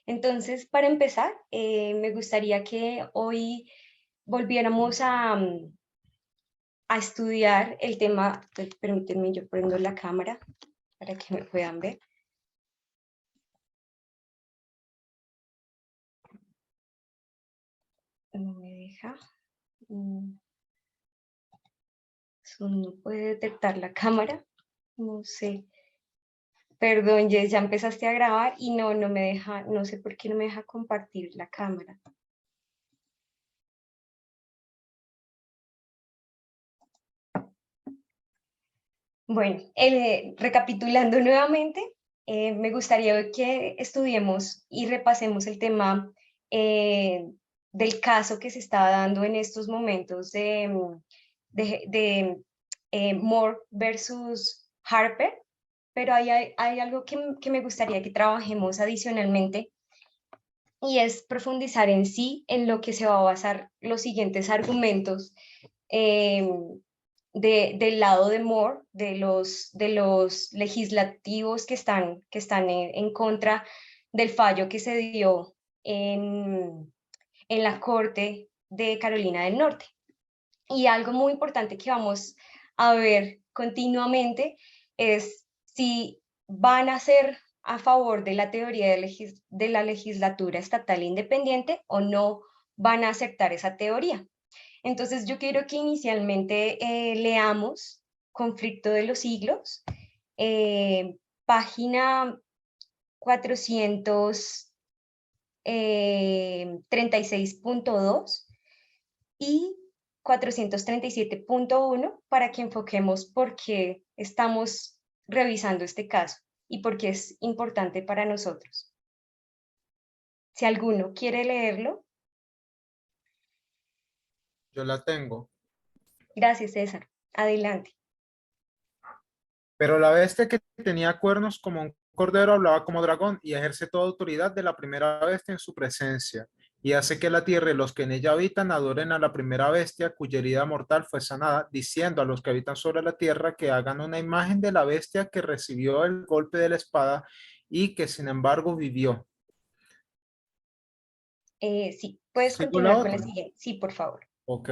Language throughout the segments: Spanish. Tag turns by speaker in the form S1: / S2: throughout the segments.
S1: Entonces, para empezar, me gustaría que hoy volviéramos a estudiar el tema. Permítanme, yo prendo la cámara para que me puedan ver. No me deja. Zoom no puede detectar la cámara. No sé. Perdón, Jess, ya empezaste a grabar y no me deja, no sé por qué no me deja compartir la cámara. Bueno, recapitulando nuevamente, me gustaría que estudiemos y repasemos el tema del caso que se está dando en estos momentos de Moore versus Harper, pero hay algo que me gustaría que trabajemos adicionalmente y es profundizar en sí, en lo que se va a basar los siguientes argumentos eh, del lado de Moore, de los legislativos que están en contra del fallo que se dio en la Corte de Carolina del Norte. Y algo muy importante que vamos a ver continuamente es si van a ser a favor de la teoría de la legislatura estatal independiente o no van a aceptar esa teoría. Entonces yo quiero que inicialmente leamos Conflicto de los Siglos, página 436.2 y 437.1 para que enfoquemos por qué estamos revisando este caso y por qué es importante para nosotros. Si alguno quiere leerlo.
S2: Yo la tengo.
S1: Gracias, César. Adelante.
S2: Pero la bestia que tenía cuernos como un cordero hablaba como dragón y ejerce toda autoridad de la primera bestia en su presencia. Y hace que la tierra y los que en ella habitan adoren a la primera bestia cuya herida mortal fue sanada, diciendo a los que habitan sobre la tierra que hagan una imagen de la bestia que recibió el golpe de la espada y que sin embargo vivió.
S1: Sí, puedes
S2: ¿Sigo la
S1: continuar con la
S2: otra?
S1: siguiente. Sí, por favor.
S2: Ok.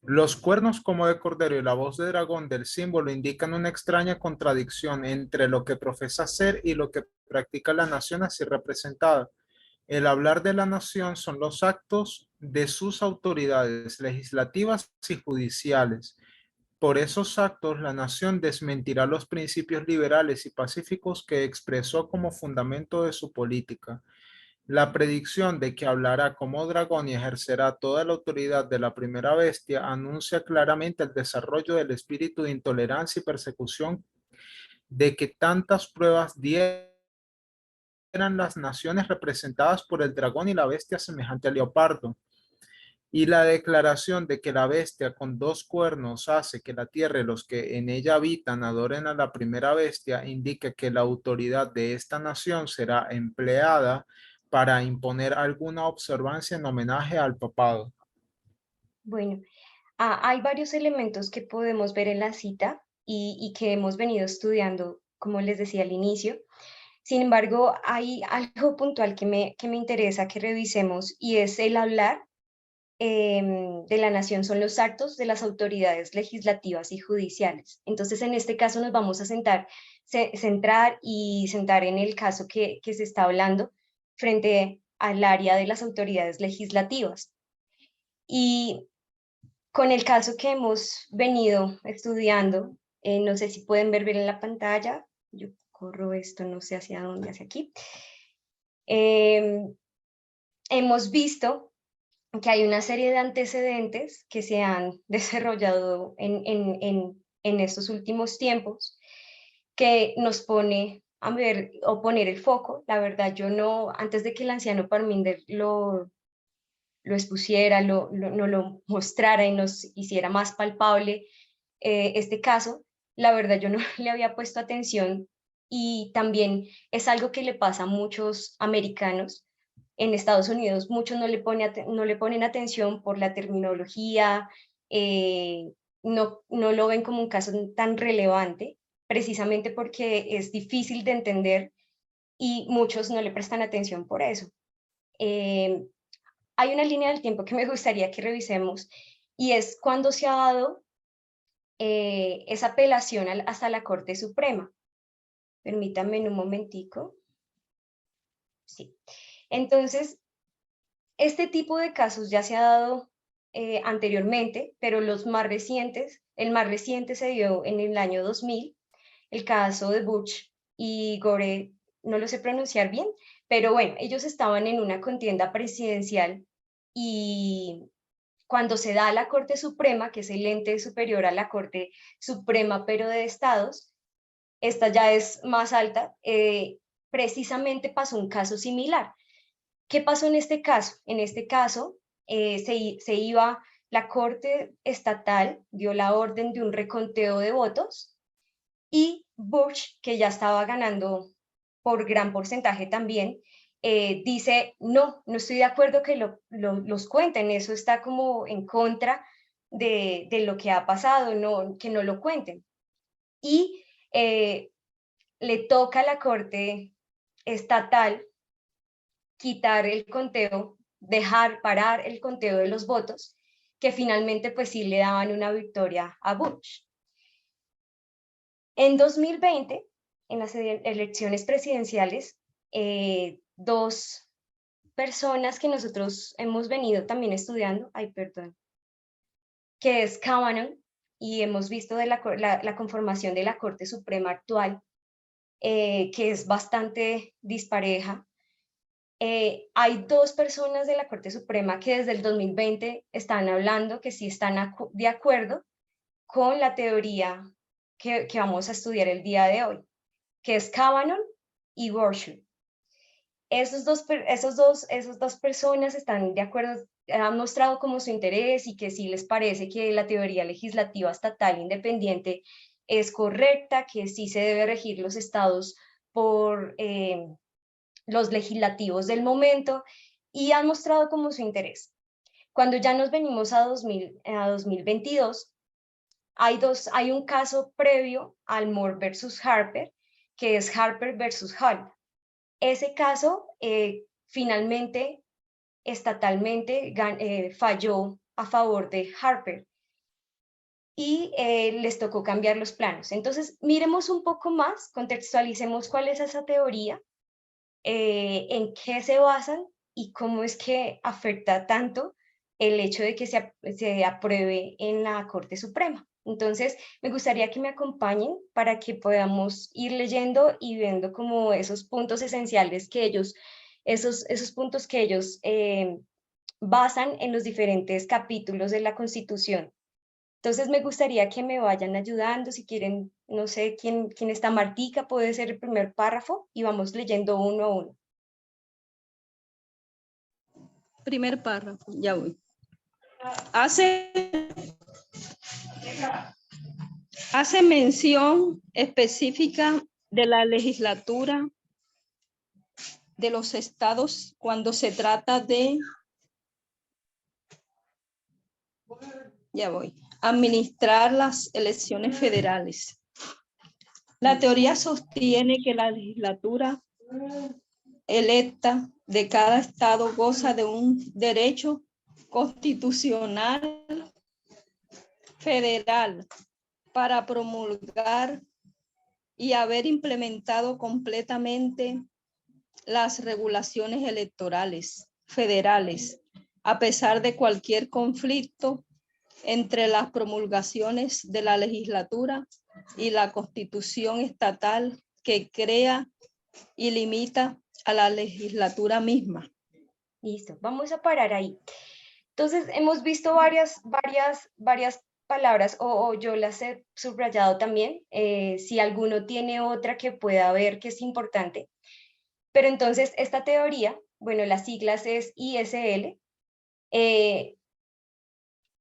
S2: Los cuernos como de cordero y la voz de dragón del símbolo indican una extraña contradicción entre lo que profesa ser y lo que practica la nación así representada. El hablar de la nación son los actos de sus autoridades legislativas y judiciales. Por esos actos, la nación desmentirá los principios liberales y pacíficos que expresó como fundamento de su política. La predicción de que hablará como dragón y ejercerá toda la autoridad de la primera bestia anuncia claramente el desarrollo del espíritu de intolerancia y persecución de que tantas pruebas dieran las naciones representadas por el dragón y la bestia semejante al leopardo. Y la declaración de que la bestia con dos cuernos hace que la tierra y los que en ella habitan adoren a la primera bestia indica que la autoridad de esta nación será empleada para imponer alguna observancia en homenaje al papado.
S1: Bueno, hay varios elementos que podemos ver en la cita y que hemos venido estudiando, como les decía al inicio. Sin embargo, hay algo puntual que me interesa que revisemos y es el hablar de la nación son los actos de las autoridades legislativas y judiciales. Entonces, en este caso nos vamos a centrar y sentar en el caso que se está hablando frente al área de las autoridades legislativas. Y con el caso que hemos venido estudiando, no sé si pueden ver bien en la pantalla, yo corro esto, no sé hacia dónde, hacia aquí. Hemos visto que hay una serie de antecedentes que se han desarrollado en estos últimos tiempos que nos pone a ver o poner el foco. La verdad, yo no, antes de que el anciano Parminder lo expusiera, no lo mostrara y nos hiciera más palpable este caso, la verdad yo no le había puesto atención y también es algo que le pasa a muchos americanos. En Estados Unidos muchos no le ponen atención por la terminología, no lo ven como un caso tan relevante, precisamente porque es difícil de entender y muchos no le prestan atención por eso. Hay una línea del tiempo que me gustaría que revisemos y es cuando se ha dado esa apelación hasta la Corte Suprema. Permítanme un momentico. Sí. Entonces, este tipo de casos ya se ha dado anteriormente, pero los más recientes, el más reciente se dio en el año 2000, el caso de Butch y Gore, no lo sé pronunciar bien, pero bueno, ellos estaban en una contienda presidencial y cuando se da a la Corte Suprema, que es el ente superior a la Corte Suprema, pero de Estados, esta ya es más alta, precisamente pasó un caso similar. ¿Qué pasó en este caso? En este caso, la Corte Estatal dio la orden de un reconteo de votos y Bush, que ya estaba ganando por gran porcentaje también, dice, no, no estoy de acuerdo que los cuenten, eso está como en contra de lo que ha pasado, no, que no lo cuenten. Y le toca a la Corte Estatal quitar el conteo, dejar parar el conteo de los votos, que finalmente pues sí le daban una victoria a Bush. En 2020, en las elecciones presidenciales, dos personas que nosotros hemos venido también estudiando, que es Kavanaugh, y hemos visto de la conformación de la Corte Suprema actual, que es bastante dispareja. Hay dos personas de la Corte Suprema que desde el 2020 están hablando que sí están de acuerdo con la teoría que vamos a estudiar el día de hoy, que es Kavanaugh y Gorsuch. Esas dos personas están de acuerdo, han mostrado como su interés y que sí les parece que la teoría legislativa estatal independiente es correcta, que sí se debe regir los estados por los legislativos del momento y han mostrado como su interés. Cuando ya nos venimos a 2022, hay un caso previo al Moore versus Harper, que es Harper versus Hull. Ese caso finalmente, estatalmente, falló a favor de Harper y les tocó cambiar los planos. Entonces, miremos un poco más, contextualicemos cuál es esa teoría, en qué se basan y cómo es que afecta tanto el hecho de que se apruebe en la Corte Suprema. Entonces, me gustaría que me acompañen para que podamos ir leyendo y viendo como esos puntos esenciales que esos puntos que ellos basan en los diferentes capítulos de la Constitución. Entonces me gustaría que me vayan ayudando, si quieren, no sé quién está, Martica, puede ser el primer párrafo y vamos leyendo uno a uno.
S3: Primer párrafo, ya voy. Hace mención específica de la legislatura de los estados cuando se trata de, ya voy, administrar las elecciones federales. La teoría sostiene que la legislatura electa de cada estado goza de un derecho constitucional federal para promulgar y haber implementado completamente las regulaciones electorales federales, a pesar de cualquier conflicto entre las promulgaciones de la legislatura y la Constitución estatal que crea y limita a la legislatura misma.
S1: Listo, vamos a parar ahí. Entonces, hemos visto varias palabras, o yo las he subrayado también, si alguno tiene otra que pueda ver que es importante. Pero entonces, esta teoría, bueno, las siglas es ISL,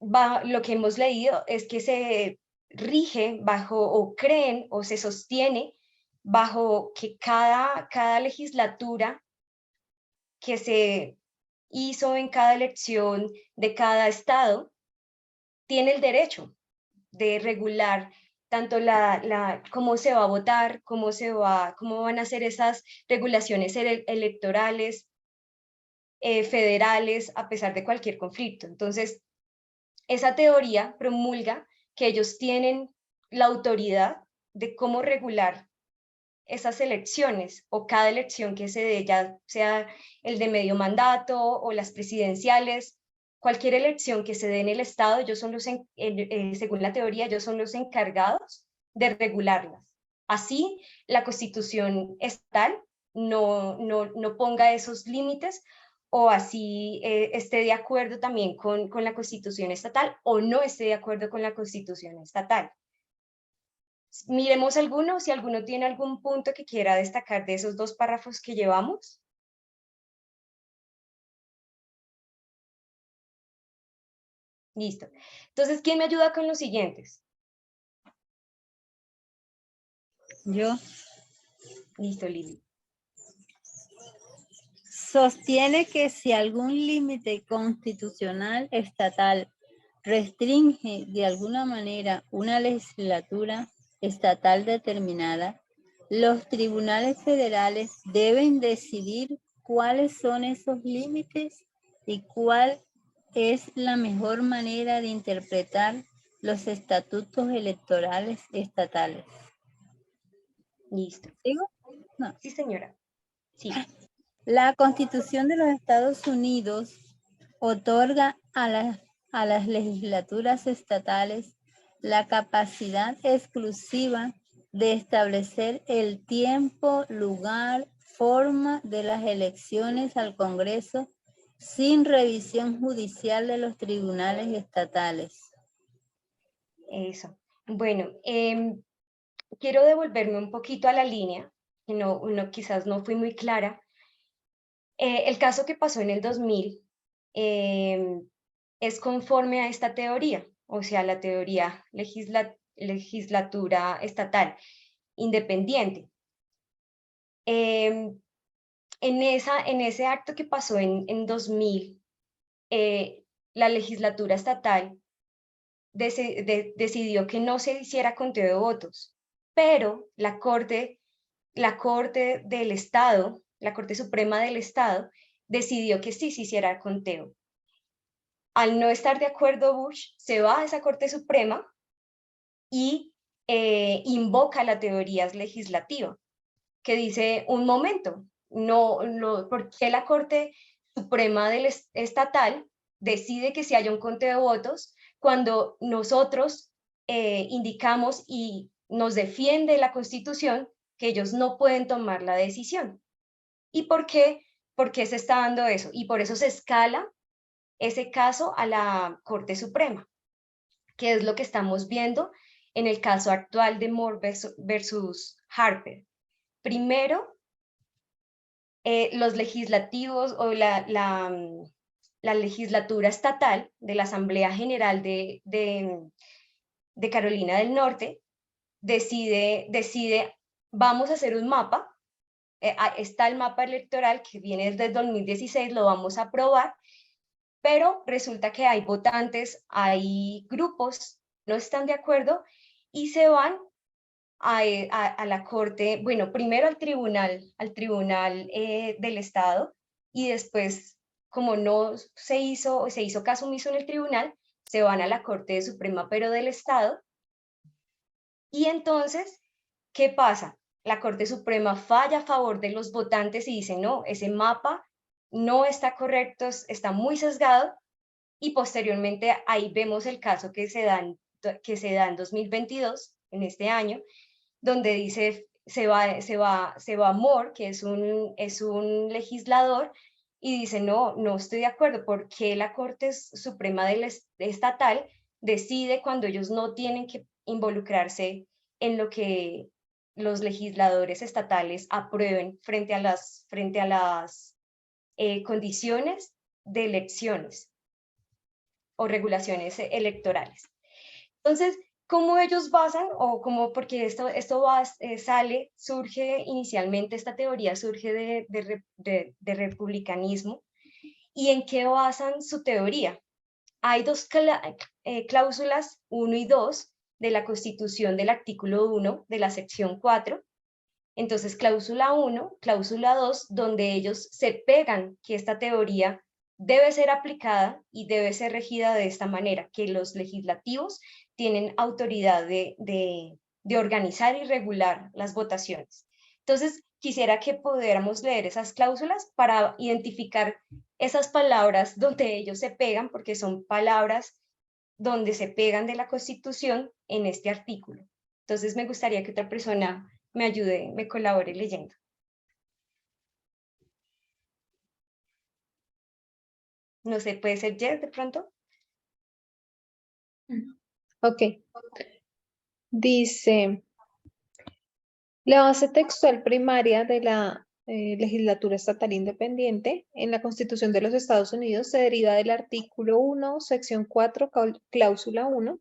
S1: lo que hemos leído es que se rige bajo, o creen, o se sostiene bajo que cada legislatura que se hizo en cada elección de cada estado tiene el derecho de regular tanto cómo se va a votar, cómo van a ser esas regulaciones electorales, federales, a pesar de cualquier conflicto. Entonces, esa teoría promulga que ellos tienen la autoridad de cómo regular esas elecciones o cada elección que se dé, ya sea el de medio mandato o las presidenciales, cualquier elección que se dé en el Estado, ellos son según la teoría, ellos son los encargados de regularlas. Así, la Constitución estatal no ponga esos límites, o así esté de acuerdo también con la Constitución estatal o no esté de acuerdo con la Constitución estatal. Miremos alguno, si alguno tiene algún punto que quiera destacar de esos 2 párrafos que llevamos. Listo. Entonces, ¿quién me ayuda con los siguientes?
S4: Yo.
S1: Listo, Lili.
S4: Sostiene que si algún límite constitucional estatal restringe de alguna manera una legislatura estatal determinada, los tribunales federales deben decidir cuáles son esos límites y cuál es la mejor manera de interpretar los estatutos electorales estatales.
S1: Listo.
S4: ¿Sigo? No.
S1: Sí, señora. Sí.
S4: La Constitución de los Estados Unidos otorga a las legislaturas estatales la capacidad exclusiva de establecer el tiempo, lugar, forma de las elecciones al Congreso sin revisión judicial de los tribunales estatales.
S1: Eso. Bueno, quiero devolverme un poquito a la línea, que quizás no fui muy clara. El caso que pasó en el 2000 es conforme a esta teoría, o sea, la teoría legislatura estatal independiente. En ese acto que pasó en 2000, la legislatura estatal decidió que no se hiciera conteo de votos, pero la Corte del Estado, la Corte Suprema del Estado, decidió que sí se hiciera conteo. Al no estar de acuerdo Bush, se va a esa Corte Suprema y invoca la teoría legislativa, que dice, un momento, ¿por qué la Corte Suprema Estatal decide que se haya un conteo de votos cuando nosotros indicamos y nos defiende la Constitución que ellos no pueden tomar la decisión? ¿Y por qué? ¿Por qué se está dando eso? Y por eso se escala ese caso a la Corte Suprema, que es lo que estamos viendo en el caso actual de Moore versus Harper. Primero, los legislativos o la legislatura estatal de la Asamblea General de Carolina del Norte decide, vamos a hacer un mapa, está el mapa electoral que viene desde 2016, lo vamos a aprobar, pero resulta que hay votantes, hay grupos, no están de acuerdo y se van a la Corte, bueno, primero al tribunal del Estado y después, como no se hizo caso omiso en el tribunal, se van a la Corte Suprema, pero del Estado. Y entonces, ¿qué pasa? La Corte Suprema falla a favor de los votantes y dice, no, ese mapa no está correcto, está muy sesgado, y posteriormente ahí vemos el caso que se da en 2022, en este año, donde dice, se va Moore, que es un legislador, y dice, no estoy de acuerdo, porque la Corte Suprema Estatal decide cuando ellos no tienen que involucrarse en lo que los legisladores estatales aprueben frente a las condiciones de elecciones o regulaciones electorales? Entonces, ¿cómo ellos basan o cómo, porque esto surge inicialmente, esta teoría surge de republicanismo, y en qué basan su teoría? Hay dos cláusulas 1 y 2 de la Constitución del artículo 1 de la sección 4. Entonces, cláusula 1, cláusula 2, donde ellos se pegan que esta teoría debe ser aplicada y debe ser regida de esta manera, que los legislativos tienen autoridad de organizar y regular las votaciones. Entonces, quisiera que pudiéramos leer esas cláusulas para identificar esas palabras donde ellos se pegan, porque son palabras donde se pegan de la Constitución en este artículo. Entonces, me gustaría que otra persona me ayude, me colabore leyendo. No sé, ¿puede ser Jess de pronto?
S5: Ok. Dice, la base textual primaria de la legislatura estatal independiente en la Constitución de los Estados Unidos se deriva del artículo 1, sección 4, cláusula 1.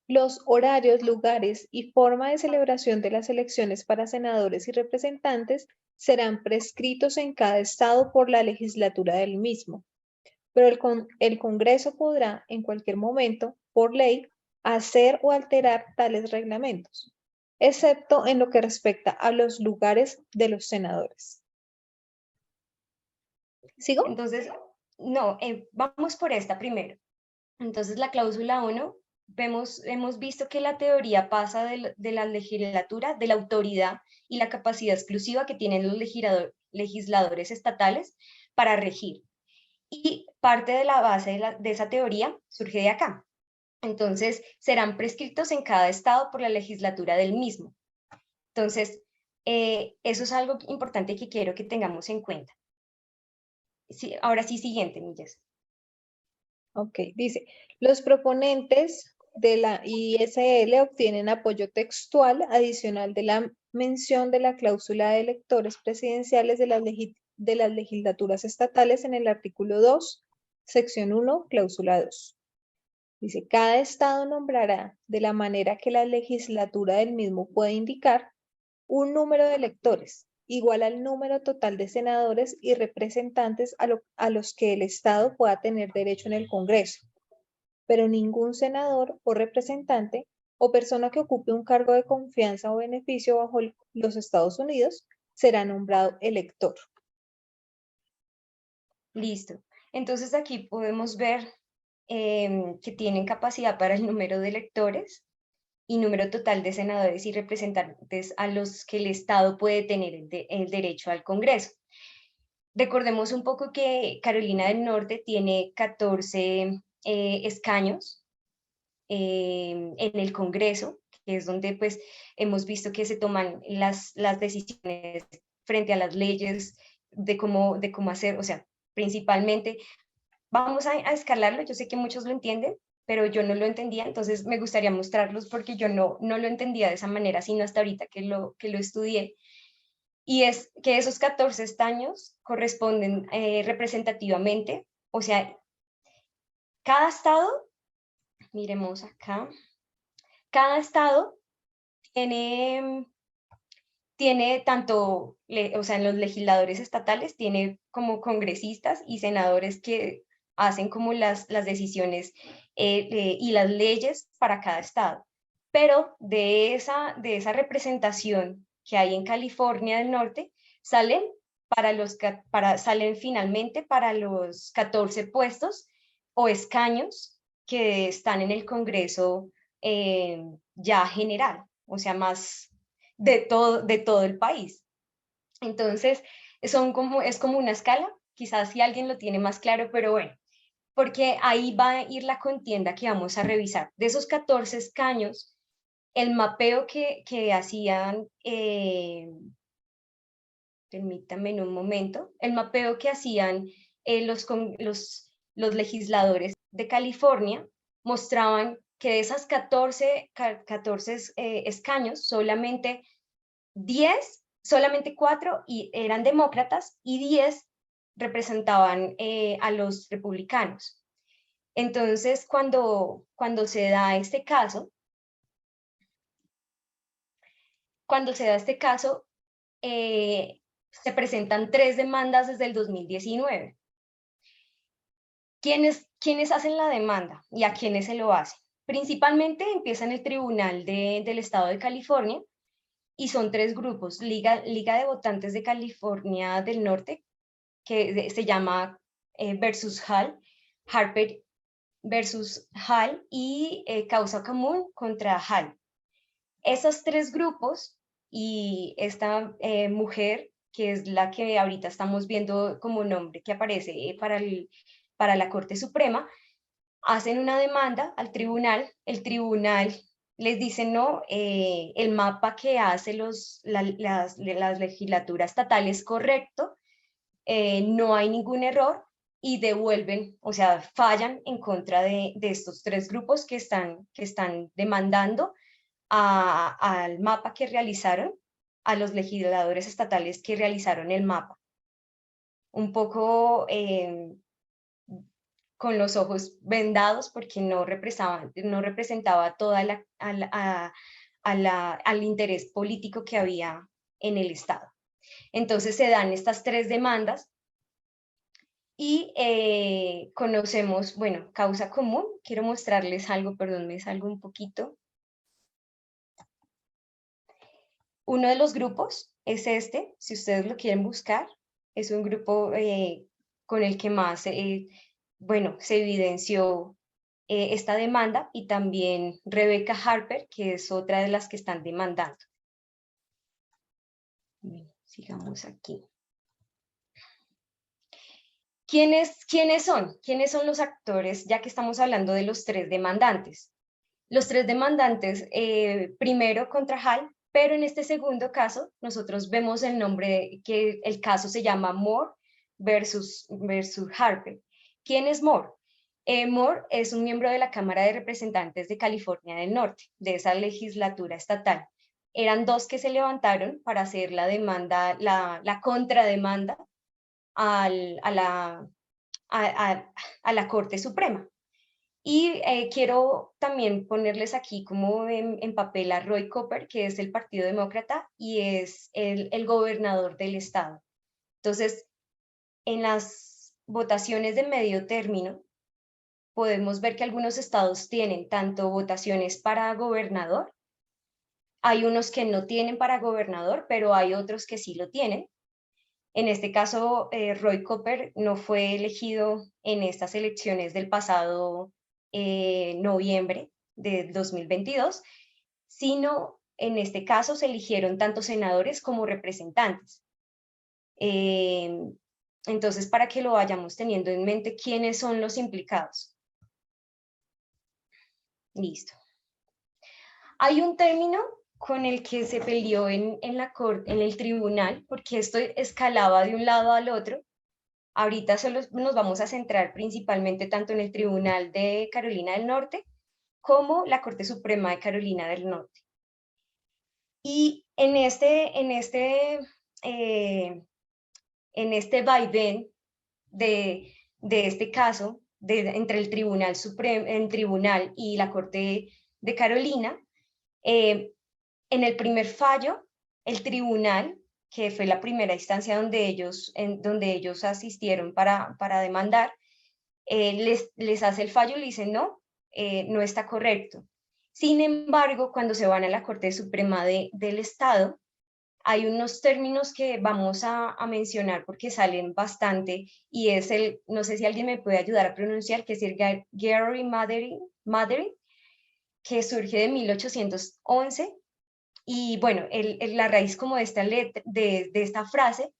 S5: Los horarios, lugares y forma de celebración de las elecciones para senadores y representantes serán prescritos en cada estado por la legislatura del mismo, pero el Congreso podrá en cualquier momento, por ley, hacer o alterar tales reglamentos, excepto en lo que respecta a los lugares de los senadores. ¿Sigo?
S1: Entonces, no, vamos por esta primero. Entonces, la cláusula 1, hemos visto que la teoría pasa de la legislatura, de la autoridad y la capacidad exclusiva que tienen los legisladores estatales para regir. Y parte de la base de esa teoría surge de acá. Entonces, serán prescritos en cada estado por la legislatura del mismo. Entonces, eso es algo importante que quiero que tengamos en cuenta. Sí, ahora sí, siguiente, Millas.
S5: Ok, dice, los proponentes de la ISL obtienen apoyo textual adicional de la mención de la cláusula de electores presidenciales de las legislaturas estatales en el artículo 2, sección 1, cláusula 2. Dice, cada estado nombrará de la manera que la legislatura del mismo puede indicar un número de electores igual al número total de senadores y representantes a los que el estado pueda tener derecho en el Congreso, pero ningún senador o representante o persona que ocupe un cargo de confianza o beneficio bajo los Estados Unidos será nombrado elector.
S1: Listo. Entonces aquí podemos ver que tienen capacidad para el número de electores y número total de senadores y representantes a los que el Estado puede tener el derecho al Congreso. Recordemos un poco que Carolina del Norte tiene 14 escaños en el Congreso, que es donde pues hemos visto que se toman las decisiones frente a las leyes de cómo hacer, o sea, principalmente, vamos a escalarlo, yo sé que muchos lo entienden, pero yo no lo entendía, entonces me gustaría mostrarlos porque yo no lo entendía de esa manera, sino hasta ahorita que lo estudié. Y es que esos 14 escaños corresponden representativamente, o sea, cada estado, miremos acá, cada estado tiene tanto, o sea, en los legisladores estatales tiene como congresistas y senadores que hacen como las decisiones y las leyes para cada estado. Pero de esa representación que hay en California del Norte, salen salen finalmente para los 14 puestos o escaños que están en el Congreso ya general, o sea, más de todo el país. Entonces, es como una escala, quizás si alguien lo tiene más claro, pero bueno, porque ahí va a ir la contienda que vamos a revisar. De esos 14 escaños, el mapeo que hacían, permítanme en un momento, el mapeo que hacían los legisladores de California mostraban que de esas 14 escaños, solamente 4 eran demócratas y 10 representaban a los republicanos. Entonces, cuando se da este caso, se presentan 3 demandas desde el 2019. ¿Quiénes hacen la demanda y a quiénes se lo hacen? Principalmente empieza en el Tribunal del Estado de California y son 3 grupos: Liga de Votantes de California del Norte, que se llama versus Hall, Harper versus Hall y Causa Común contra Hall. Esos 3 grupos y esta mujer, que es la que ahorita estamos viendo como nombre que aparece para la Corte Suprema, hacen una demanda al tribunal. El tribunal les dice no, el mapa que hace las legislaturas estatales es correcto, no hay ningún error, y devuelven, o sea, fallan en contra de estos 3 grupos que están demandando al mapa que realizaron, a los legisladores estatales que realizaron el mapa. Un poco con los ojos vendados porque no representaba toda al interés político que había en el Estado. Entonces se dan estas 3 demandas y conocemos, bueno, causa común. Quiero mostrarles algo, perdón, me salgo un poquito. Uno de los grupos es este, si ustedes lo quieren buscar, es un grupo con el que más, bueno, se evidenció esta demanda, y también Rebecca Harper, que es otra de las que están demandando. Bien, sigamos aquí. ¿Quiénes son? ¿Quiénes son los actores, ya que estamos hablando de los 3 demandantes? Los 3 demandantes, primero contra Hall, pero en este segundo caso nosotros vemos el nombre, que el caso se llama Moore versus Harper. ¿Quién es Moore? Moore es un miembro de la Cámara de Representantes de California del Norte, de esa legislatura estatal. Eran 2 que se levantaron para hacer la demanda, la contrademanda a la Corte Suprema. Y quiero también ponerles aquí como en papel a Roy Cooper, que es el Partido Demócrata y es el gobernador del estado. Entonces, en las votaciones de medio término, podemos ver que algunos estados tienen tanto votaciones para gobernador, hay unos que no tienen para gobernador, pero hay otros que sí lo tienen. En este caso, Roy Cooper no fue elegido en estas elecciones del pasado noviembre de 2022, sino en este caso se eligieron tanto senadores como representantes. Entonces, para que lo vayamos teniendo en mente, ¿quiénes son los implicados? Listo. Hay un término con el que se peleó en el tribunal, porque esto escalaba de un lado al otro. Ahorita solo nos vamos a centrar principalmente tanto en el Tribunal de Carolina del Norte como la Corte Suprema de Carolina del Norte. Y en este vaivén de este caso, entre el Tribunal y la Corte de Carolina, en el primer fallo, el tribunal, que fue la primera instancia donde ellos asistieron para demandar, les hace el fallo y le dicen no, no está correcto. Sin embargo, cuando se van a la Corte Suprema del Estado, hay unos términos que vamos a mencionar porque salen bastante, y es no sé si alguien me puede ayudar a pronunciar, que es el gerrymandering, que surge de 1811. Y bueno, la raíz como de esta frase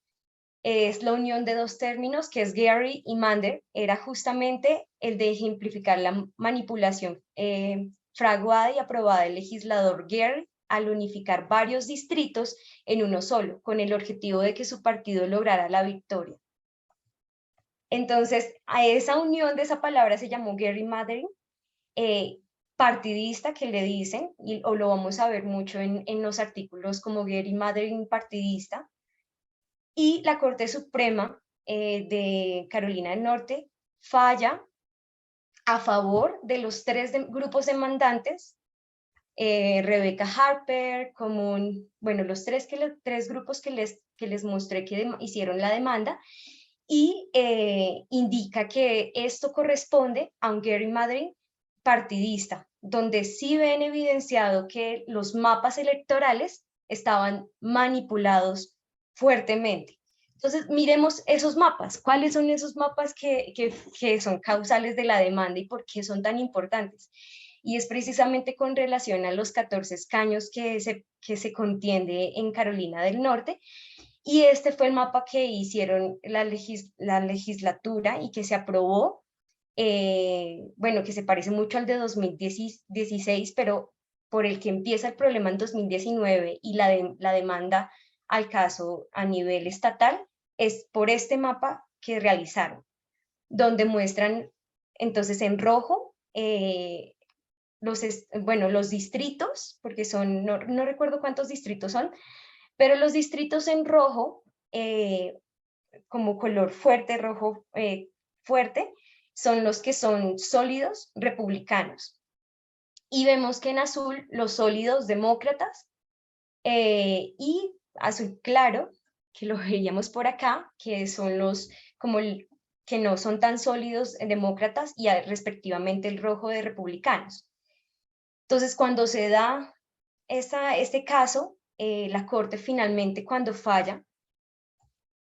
S1: es la unión de 2 términos, que es Gary y Mander. Era justamente el de ejemplificar la manipulación fraguada y aprobada del legislador Gary al unificar varios distritos en uno solo, con el objetivo de que su partido lograra la victoria. Entonces, a esa unión de esa palabra se llamó gerrymandering, partidista, que le dicen, o lo vamos a ver mucho en los artículos como gerrymandering partidista. Y la Corte Suprema de Carolina del Norte falla a favor de los 3 grupos demandantes, Rebecca Harper, bueno, los 3 grupos que les mostré que hicieron la demanda, y indica que esto corresponde a un gerrymandering partidista, donde sí ven evidenciado que los mapas electorales estaban manipulados fuertemente. Entonces, miremos esos mapas. ¿Cuáles son esos mapas que son causales de la demanda y por qué son tan importantes? Y es precisamente con relación a los 14 escaños que se contiende en Carolina del Norte. Y este fue el mapa que hicieron la legislatura y que se aprobó, bueno, que se parece mucho al de 2016, pero por el que empieza el problema en 2019 y la demanda al caso a nivel estatal, es por este mapa que realizaron, donde muestran entonces en rojo los distritos, porque son, no recuerdo cuántos distritos son, pero los distritos en rojo, como color fuerte, rojo fuerte, son los que son sólidos republicanos. Y vemos que en azul los sólidos demócratas y azul claro, que lo veíamos por acá, que son los que no son tan sólidos demócratas y respectivamente el rojo de republicanos. Entonces, cuando se da este caso, la Corte finalmente cuando falla,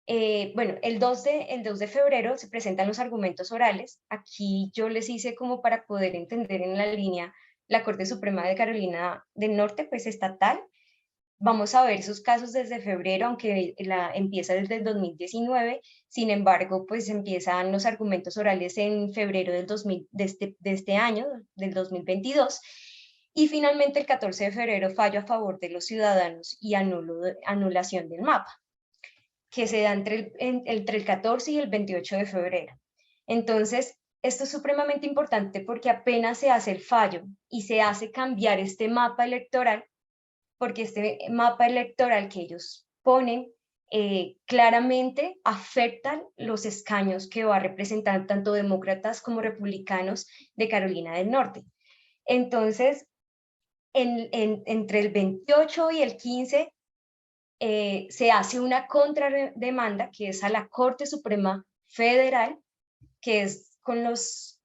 S1: bueno, el 2 de febrero se presentan los argumentos orales. Aquí yo les hice como para poder entender en la línea la Corte Suprema de Carolina del Norte, pues estatal. Vamos a ver sus casos desde febrero, aunque empieza desde el 2019, sin embargo, pues empiezan los argumentos orales en febrero de este año, del 2022, y finalmente el 14 de febrero fallo a favor de los ciudadanos y anulación del mapa, que se da entre el 14 y el 28 de febrero. Entonces, esto es supremamente importante porque apenas se hace el fallo y se hace cambiar este mapa electoral, porque este mapa electoral que ellos ponen claramente afectan los escaños que va a representar tanto demócratas como republicanos de Carolina del Norte. Entonces, entre el 28 y el 15 se hace una contrademanda que es a la Corte Suprema Federal, que es con los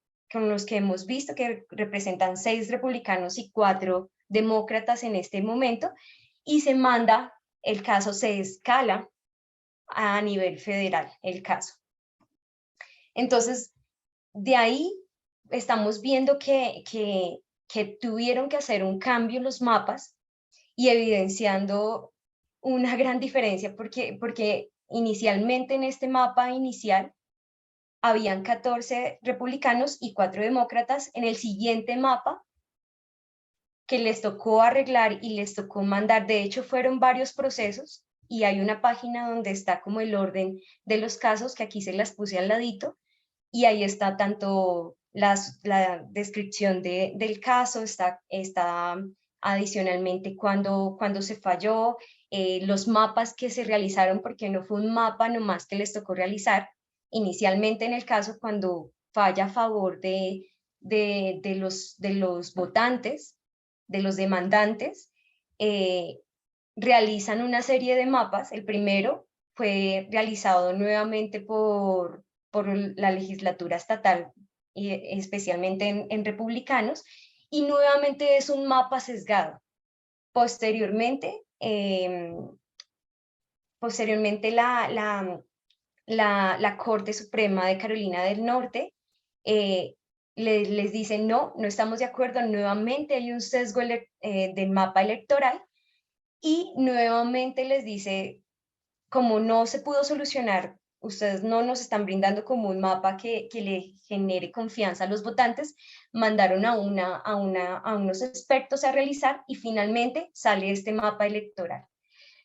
S1: que hemos visto que representan 6 republicanos y 4 demócratas en este momento, y se manda el caso, se escala a nivel federal el caso. Entonces, de ahí estamos viendo que tuvieron que hacer un cambio en los mapas y evidenciando una gran diferencia porque inicialmente en este mapa inicial habían 14 republicanos y 4 demócratas. En el siguiente mapa que les tocó arreglar y les tocó mandar, de hecho fueron varios procesos y hay una página donde está como el orden de los casos, que aquí se las puse al ladito, y ahí está tanto la descripción del caso, está adicionalmente cuando se falló, los mapas que se realizaron, porque no fue un mapa nomás que les tocó realizar. Inicialmente en el caso, cuando falla a favor de los votantes, de los demandantes, realizan una serie de mapas. El primero fue realizado nuevamente por la legislatura estatal, especialmente en republicanos, y nuevamente es un mapa sesgado. Posteriormente, la Corte Suprema de Carolina del Norte les dice no estamos de acuerdo, nuevamente hay un sesgo del mapa electoral, y nuevamente les dice, como no se pudo solucionar, ustedes no nos están brindando como un mapa que le genere confianza a los votantes, mandaron a unos expertos a realizar y finalmente sale este mapa electoral,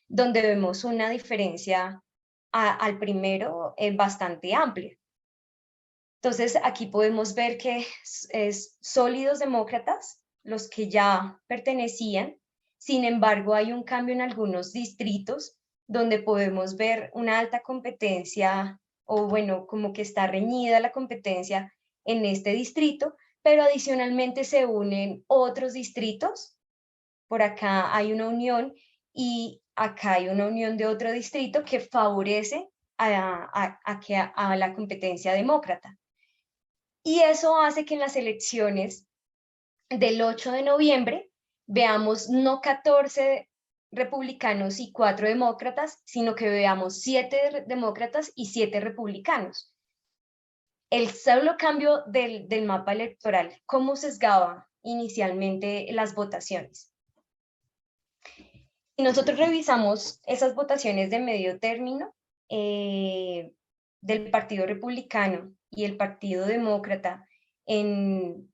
S1: donde vemos una diferencia al primero bastante amplia. Entonces aquí podemos ver que es sólidos demócratas los que ya pertenecían. Sin embargo, hay un cambio en algunos distritos donde podemos ver una alta competencia, o bueno, como que está reñida la competencia en este distrito, pero adicionalmente se unen otros distritos. Por acá hay una unión y acá hay una unión de otro distrito que favorece a la competencia demócrata. Y eso hace que en las elecciones del 8 de noviembre veamos no 14 republicanos y 4 demócratas, sino que veamos 7 demócratas y 7 republicanos. El solo cambio del mapa electoral, ¿cómo sesgaba inicialmente las votaciones? Si nosotros revisamos esas votaciones de medio término del Partido Republicano y el Partido Demócrata en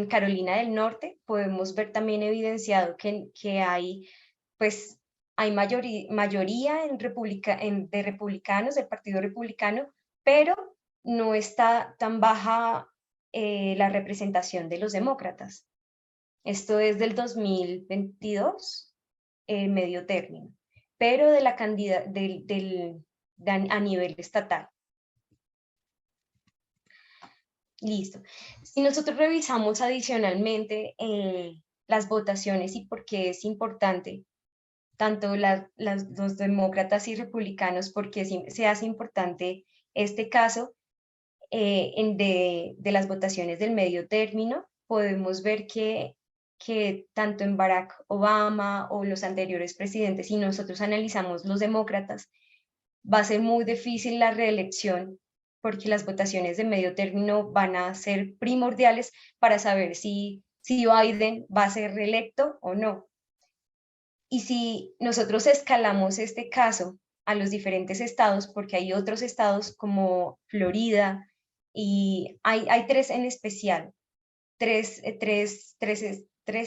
S1: Carolina del Norte, podemos ver también evidenciado que hay, pues, hay mayoría de republicanos, del Partido Republicano, pero no está tan baja la representación de los demócratas. Esto es del 2022. Medio término, pero de la a nivel estatal. Listo. Si nosotros revisamos adicionalmente las votaciones y por qué es importante, tanto los demócratas y republicanos, porque se hace importante este caso de las votaciones del medio término, podemos ver que tanto en Barack Obama o los anteriores presidentes, si nosotros analizamos los demócratas, va a ser muy difícil la reelección porque las votaciones de medio término van a ser primordiales para saber si Biden va a ser reelecto o no. Y si nosotros escalamos este caso a los diferentes estados, porque hay otros estados como Florida, y hay 3 en especial, tres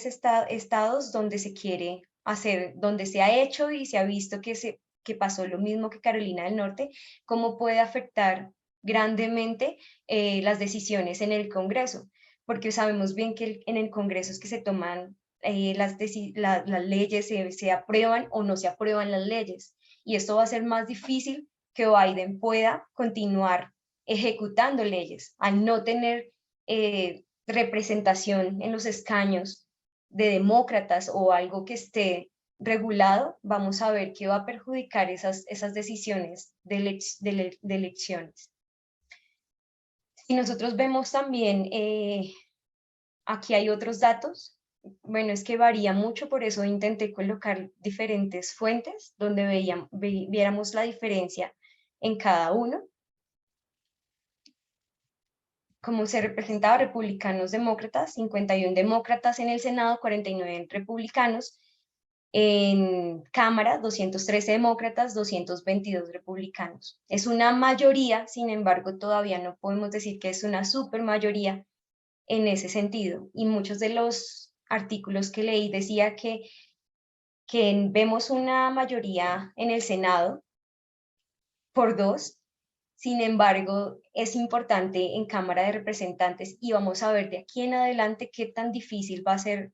S1: estados donde se quiere hacer, donde se ha hecho y se ha visto que pasó lo mismo que Carolina del Norte, cómo puede afectar grandemente las decisiones en el Congreso, porque sabemos bien que en el Congreso es que se toman las leyes, se aprueban o no se aprueban las leyes, y esto va a ser más difícil que Biden pueda continuar ejecutando leyes, al no tener representación en los escaños de demócratas o algo que esté regulado, vamos a ver que va a perjudicar esas decisiones de elecciones. Si nosotros vemos también, aquí hay otros datos, bueno, es que varía mucho, por eso intenté colocar diferentes fuentes donde viéramos la diferencia en cada uno. Como se representaba republicanos, demócratas, 51 demócratas en el Senado, 49 republicanos, en Cámara, 213 demócratas, 222 republicanos. Es una mayoría, sin embargo, todavía no podemos decir que es una supermayoría en ese sentido. Y muchos de los artículos que leí decía que vemos una mayoría en el Senado por 2, sin embargo, es importante en Cámara de Representantes y vamos a ver de aquí en adelante qué tan difícil va a ser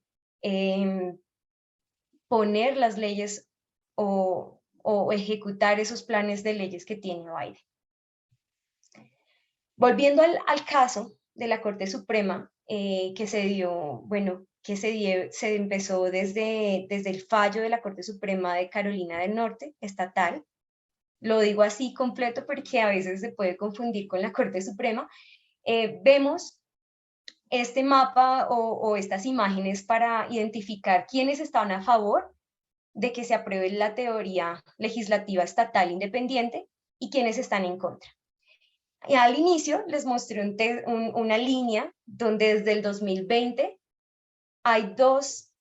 S1: poner las leyes o ejecutar esos planes de leyes que tiene Biden. Volviendo al caso de la Corte Suprema, que se dio, bueno, se empezó desde el fallo de la Corte Suprema de Carolina del Norte, estatal. Lo digo así completo porque a veces se puede confundir con la Corte Suprema. Vemos este mapa o estas imágenes para identificar quiénes estaban a favor de que se apruebe la teoría legislativa estatal independiente y quiénes están en contra. Y al inicio les mostré una línea donde desde el 2020 hay dos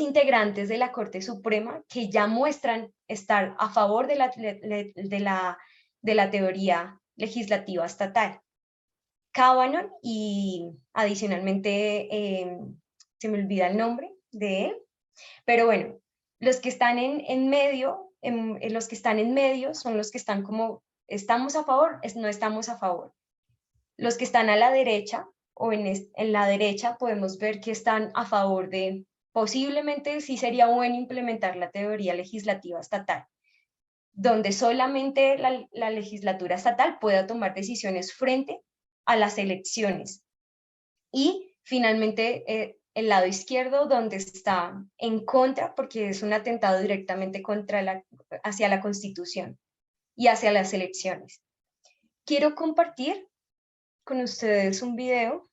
S1: integrantes de la Corte Suprema que ya muestran estar a favor de la teoría legislativa estatal. Kavanaugh y adicionalmente, se me olvida el nombre de él, pero bueno, los que están en medio, los que están en medio son los que están como, ¿estamos a favor? No estamos a favor. Los que están a la derecha o en la derecha podemos ver que están a favor de, posiblemente sí sería bueno implementar la teoría legislativa estatal, donde solamente la legislatura estatal pueda tomar decisiones frente a las elecciones. Y finalmente el lado izquierdo, donde está en contra, porque es un atentado directamente hacia la Constitución y hacia las elecciones. Quiero compartir con ustedes un video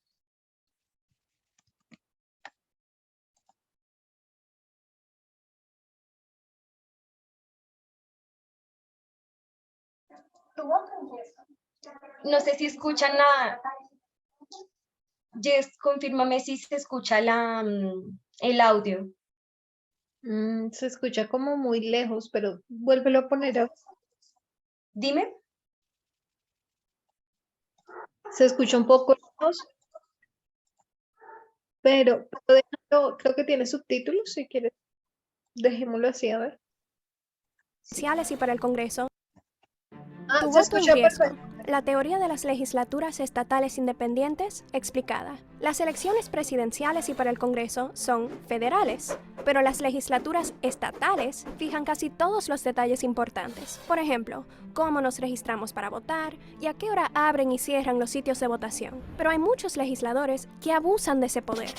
S1: No sé si escuchan la... Jess, confírmame si se escucha el audio.
S5: Se escucha como muy lejos, pero vuélvelo a poner.
S1: Dime.
S5: Se escucha un poco lejos, pero déjalo, creo que tiene subtítulos, si quieres. Dejémoslo así, a ver.
S6: Y para el Congreso. Tu
S5: Se
S6: voto en
S5: escucha
S6: riesgo.
S5: perfecto.
S6: La teoría de las legislaturas estatales independientes explicada. Las elecciones presidenciales y para el Congreso son federales, pero las legislaturas estatales fijan casi todos los detalles importantes. Por ejemplo, cómo nos registramos para votar y a qué hora abren y cierran los sitios de votación. Pero hay muchos legisladores que abusan de ese poder.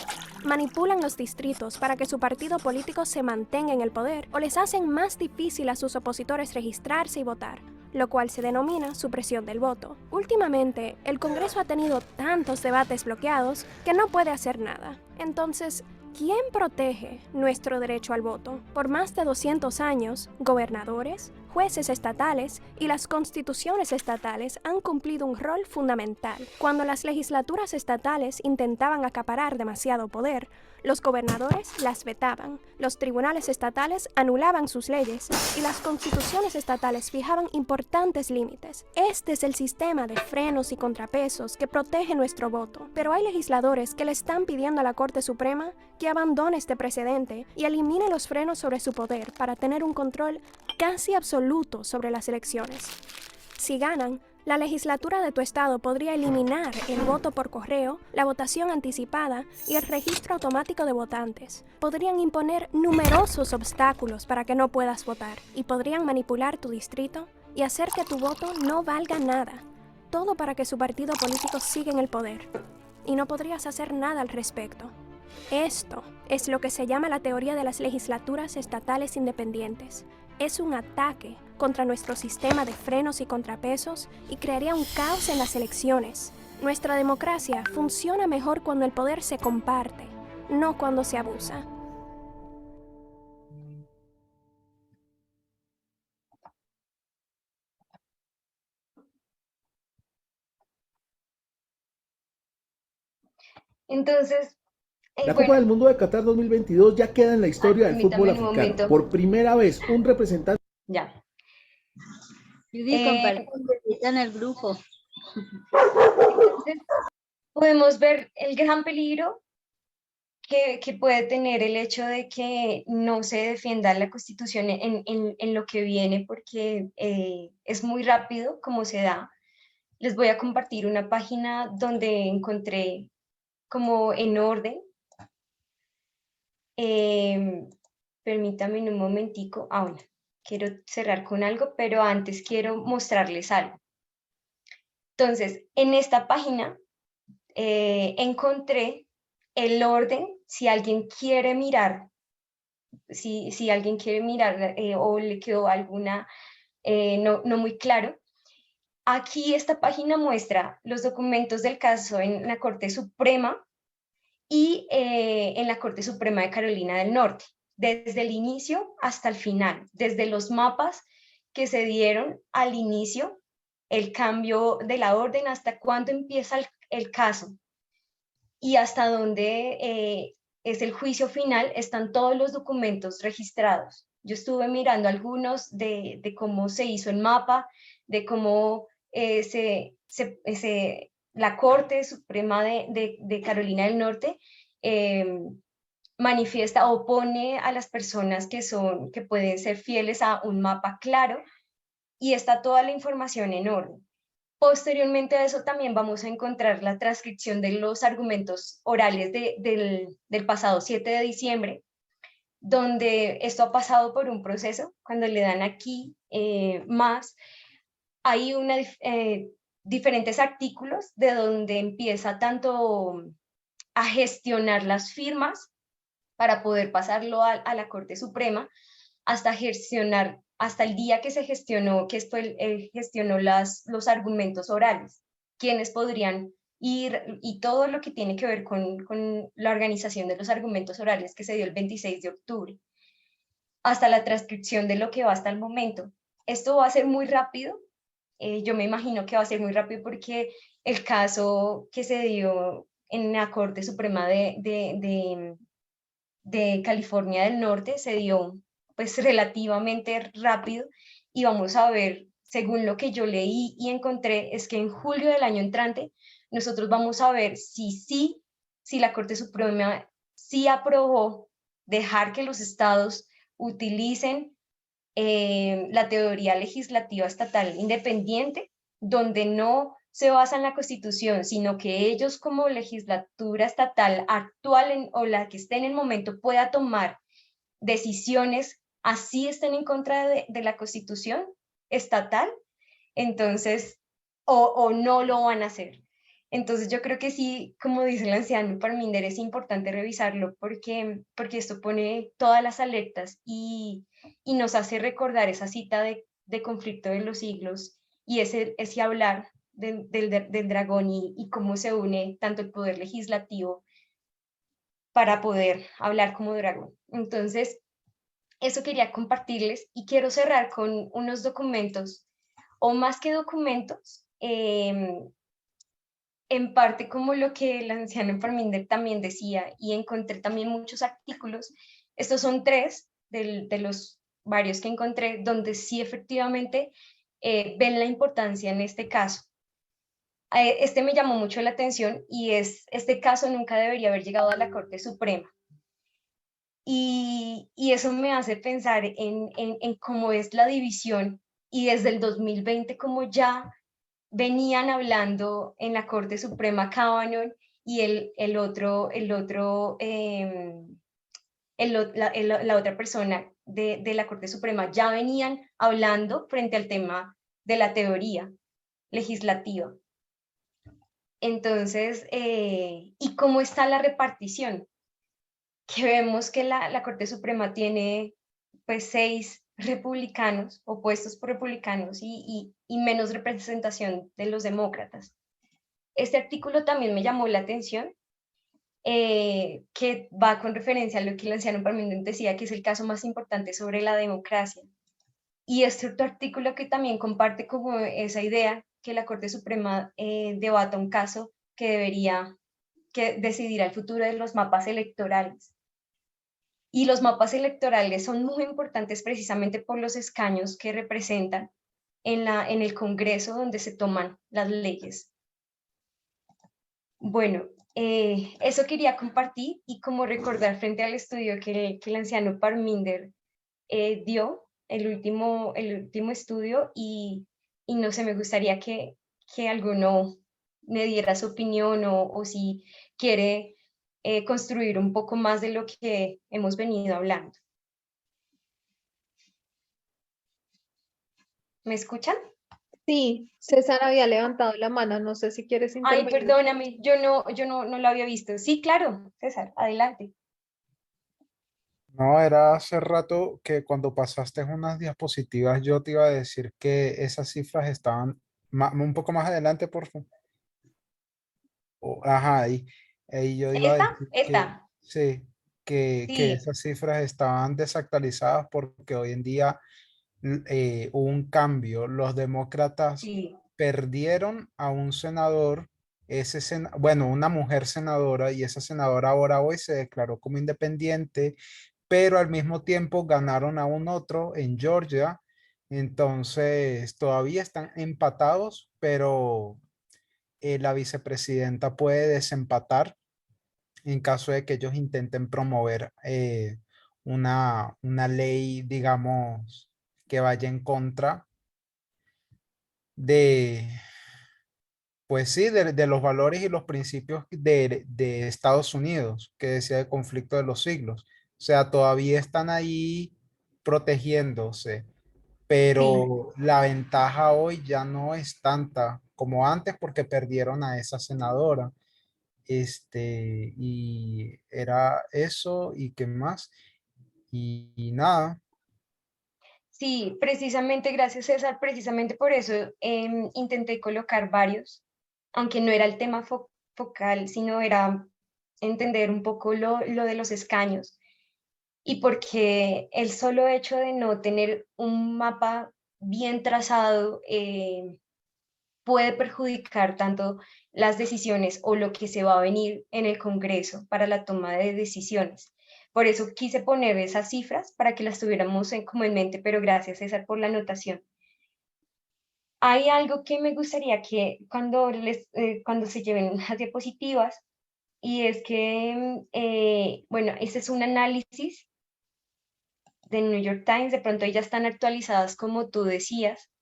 S6: Manipulan los distritos para que su partido político se mantenga en el poder o les hacen más difícil a sus opositores registrarse y votar, lo cual se denomina supresión del voto. Últimamente, el Congreso ha tenido tantos debates bloqueados que no puede hacer nada. Entonces, ¿quién protege nuestro derecho al voto? Por más de 200 años, gobernadores, jueces estatales y las constituciones estatales han cumplido un rol fundamental. Cuando las legislaturas estatales intentaban acaparar demasiado poder, los gobernadores las vetaban, los tribunales estatales anulaban sus leyes y las constituciones estatales fijaban importantes límites. Este es el sistema de frenos y contrapesos que protege nuestro voto. Pero hay legisladores que le están pidiendo a la Corte Suprema que abandone este precedente y elimine los frenos sobre su poder para tener un control casi absoluto sobre las elecciones. Si ganan, la legislatura de tu estado podría eliminar el voto por correo, la votación anticipada y el registro automático de votantes. Podrían imponer numerosos obstáculos para que no puedas votar y podrían manipular tu distrito y hacer que tu voto no valga nada. Todo para que su partido político siga en el poder. Y no podrías hacer nada al respecto. Esto es lo que se llama la teoría de las legislaturas estatales independientes. Es un ataque contra nuestro sistema de frenos y contrapesos y crearía un caos en las elecciones. Nuestra democracia funciona mejor cuando el poder se comparte, no cuando se abusa.
S1: Entonces,
S7: La
S1: bueno,
S7: Copa del Mundo de Qatar 2022 ya queda en la historia del fútbol
S1: permítame un
S7: africano.
S1: momento.
S7: Por primera vez, un representante...
S1: Ya.
S4: Judy, comparte en el grupo.
S1: Entonces, podemos ver el gran peligro que puede tener el hecho de que no se defienda la Constitución en lo que viene, porque es muy rápido como se da. Les voy a compartir una página donde encontré como en orden. Permítame un momentico. Bueno, quiero cerrar con algo, pero antes quiero mostrarles algo. Entonces, en esta página encontré el orden, si alguien quiere mirar, si alguien quiere mirar o le quedó alguna no muy claro. Aquí esta página muestra los documentos del caso en la Corte Suprema y en la Corte Suprema de Carolina del Norte, desde el inicio hasta el final, desde los mapas que se dieron al inicio, el cambio de la orden, hasta cuándo empieza el caso y hasta dónde es el juicio final, están todos los documentos registrados. Yo estuve mirando algunos de cómo se hizo el mapa, de cómo la Corte Suprema de Carolina del Norte manifiesta o pone a las personas que pueden ser fieles a un mapa claro, y está toda la información en orden. Posteriormente a eso también vamos a encontrar la transcripción de los argumentos orales del pasado 7 de diciembre, donde esto ha pasado por un proceso. Cuando le dan aquí más, hay diferentes artículos de donde empieza tanto a gestionar las firmas para poder pasarlo a la Corte Suprema, hasta gestionar, hasta el día que se gestionó, que gestionó los argumentos orales, quienes podrían ir, y todo lo que tiene que ver con la organización de los argumentos orales que se dio el 26 de octubre, hasta la transcripción de lo que va hasta el momento. Esto va a ser muy rápido, Yo me imagino que va a ser muy rápido porque el caso que se dio en la Corte Suprema de California del Norte se dio pues relativamente rápido y vamos a ver, según lo que yo leí y encontré, es que en julio del año entrante nosotros vamos a ver si la Corte Suprema sí aprobó dejar que los estados utilicen la teoría legislativa estatal independiente, donde no se basa en la Constitución, sino que ellos como legislatura estatal actual o la que esté en el momento pueda tomar decisiones así estén en contra de la Constitución estatal, entonces, o no lo van a hacer. Entonces yo creo que sí, como dice el anciano Parminder, es importante revisarlo porque esto pone todas las alertas y nos hace recordar esa cita de conflicto de los siglos y ese hablar del dragón y cómo se une tanto el poder legislativo para poder hablar como dragón. Entonces, eso quería compartirles y quiero cerrar con unos documentos, o más que documentos, en parte como lo que el anciano Parminder también decía, y encontré también muchos artículos. Estos son 3 de los varios que encontré, donde sí efectivamente ven la importancia en este caso. Este me llamó mucho la atención y este caso nunca debería haber llegado a la Corte Suprema. Y eso me hace pensar en cómo es la división y desde el 2020 como ya venían hablando en la Corte Suprema Kavanaugh y la otra persona de la Corte Suprema ya venían hablando frente al tema de la teoría legislativa. Entonces, ¿y cómo está la repartición? Que vemos que la Corte Suprema tiene pues 6 republicanos, opuestos por republicanos y menos representación de los demócratas. Este artículo también me llamó la atención, que va con referencia a lo que el anciano Parminder decía, que es el caso más importante sobre la democracia. Y este otro artículo que también comparte como esa idea que la Corte Suprema debata un caso que debería decidir el futuro de los mapas electorales. Y los mapas electorales son muy importantes precisamente por los escaños que representan en el Congreso donde se toman las leyes. Bueno, eso quería compartir y como recordar frente al estudio que el anciano Parminder dio, el último estudio, y no sé, me gustaría que alguno me diera su opinión o si quiere construir un poco más de lo que hemos venido hablando. ¿Me escuchan?
S5: Sí, César había levantado la mano, no sé si quieres
S1: Ay,
S5: intervenir.
S1: perdóname, yo no lo había visto. Sí, claro, César, adelante.
S2: No, era hace rato que cuando pasaste unas diapositivas yo te iba a decir que esas cifras estaban un poco más adelante, por favor. Ajá, ahí yo iba a decir que
S1: ¿Esta?
S2: sí, que
S1: Sí,
S2: esas cifras estaban desactualizadas porque hoy en día hubo un cambio. Los demócratas
S1: sí.
S2: perdieron a un senador, bueno, una mujer senadora, y esa senadora ahora hoy se declaró como independiente, pero al mismo tiempo ganaron a un otro en Georgia. Entonces todavía están empatados, pero la vicepresidenta puede desempatar en caso de que ellos intenten promover una ley, digamos, que vaya en contra de, pues sí, de los valores y los principios de Estados Unidos, que decía el conflicto de los siglos. O sea, todavía están ahí protegiéndose,
S1: Sí,
S2: pero la ventaja hoy ya no es tanta como antes porque perdieron a esa senadora. Y era eso y qué más. Y nada,
S1: sí, precisamente, gracias César, precisamente por eso intenté colocar varios, aunque no era el tema focal, sino era entender un poco lo de los escaños y porque el solo hecho de no tener un mapa bien trazado puede perjudicar tanto las decisiones o lo que se va a venir en el Congreso para la toma de decisiones. Por eso quise poner esas cifras para que las tuviéramos como en mente, pero gracias, César, por la anotación. Hay algo que me gustaría que cuando se lleven las diapositivas, y es que, bueno, ese es un análisis de New York Times, de pronto ya están actualizadas como tú decías.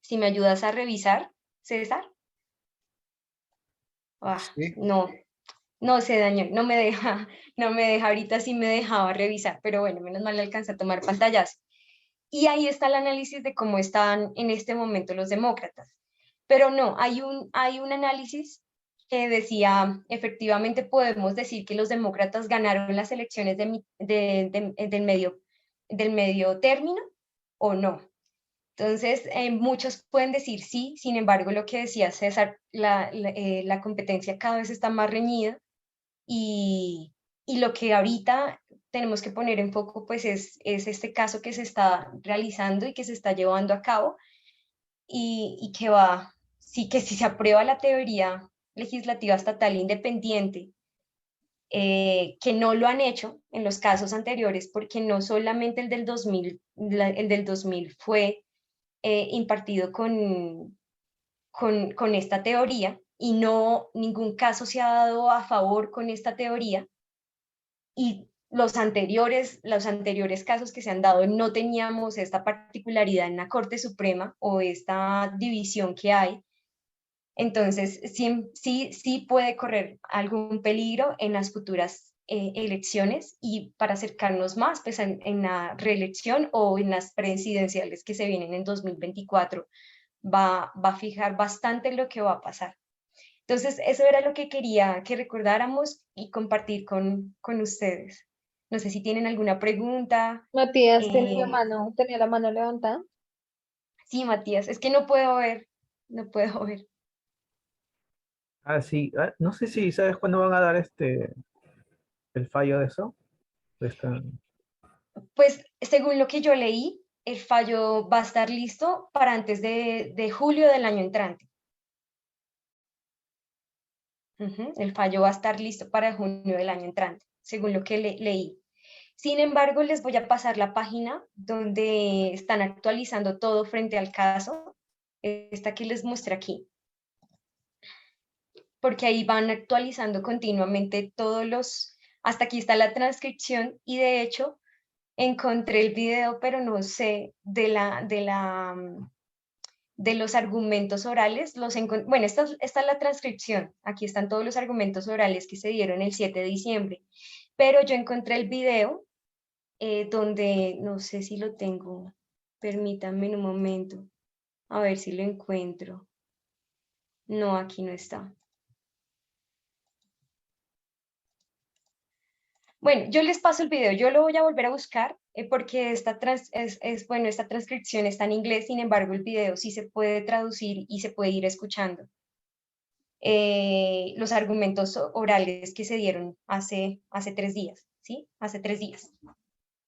S1: Si me ayudas a revisar, César.
S2: Sí.
S1: No se dañó, no me deja, ahorita sí me dejaba revisar, pero bueno, menos mal le alcanza a tomar pantallas. Y ahí está el análisis de cómo están en este momento los demócratas. Pero no, hay un análisis que decía, efectivamente podemos decir que los demócratas ganaron las elecciones del medio término o no. Entonces, muchos pueden decir sí, sin embargo, lo que decía César, la competencia cada vez está más reñida y lo que ahorita tenemos que poner en foco pues es este caso que se está realizando y que se está llevando a cabo y que sí que si se aprueba la teoría legislativa estatal independiente, que no lo han hecho en los casos anteriores, porque no solamente el del 2000 fue impartido con esta teoría y no ningún caso se ha dado a favor con esta teoría, y los anteriores casos que se han dado no teníamos esta particularidad en la Corte Suprema o esta división que hay. Entonces, sí puede correr algún peligro en las futuras elecciones y para acercarnos más pues, en la reelección o en las presidenciales que se vienen en 2024, va a fijar bastante lo que va a pasar. Entonces, eso era lo que quería que recordáramos y compartir con ustedes. No sé si tienen alguna pregunta.
S5: Matías tenía la mano levantada.
S1: Sí, Matías, es que no puedo ver, no puedo ver.
S8: Ah, sí. Ah, no sé si sabes cuándo van a dar el fallo de eso. De esta-
S1: Pues según lo que yo leí, el fallo va a estar listo para antes de julio del año entrante. El fallo va a estar listo para junio del año entrante, según lo que leí. Sin embargo, les voy a pasar la página donde están actualizando todo frente al caso, esta que les muestra aquí, porque ahí van actualizando continuamente hasta aquí está la transcripción y de hecho encontré el video, pero no sé, de los argumentos orales, bueno, esta es la transcripción, aquí están todos los argumentos orales que se dieron el 7 de diciembre, pero yo encontré el video donde, no sé si lo tengo, permítanme un momento, a ver si lo encuentro. No, aquí no está. Bueno, yo les paso el video, yo lo voy a volver a buscar porque bueno, esta transcripción está en inglés, sin embargo el video sí se puede traducir y se puede ir escuchando. Los argumentos orales que se dieron hace 3 días, ¿sí? Hace 3 días.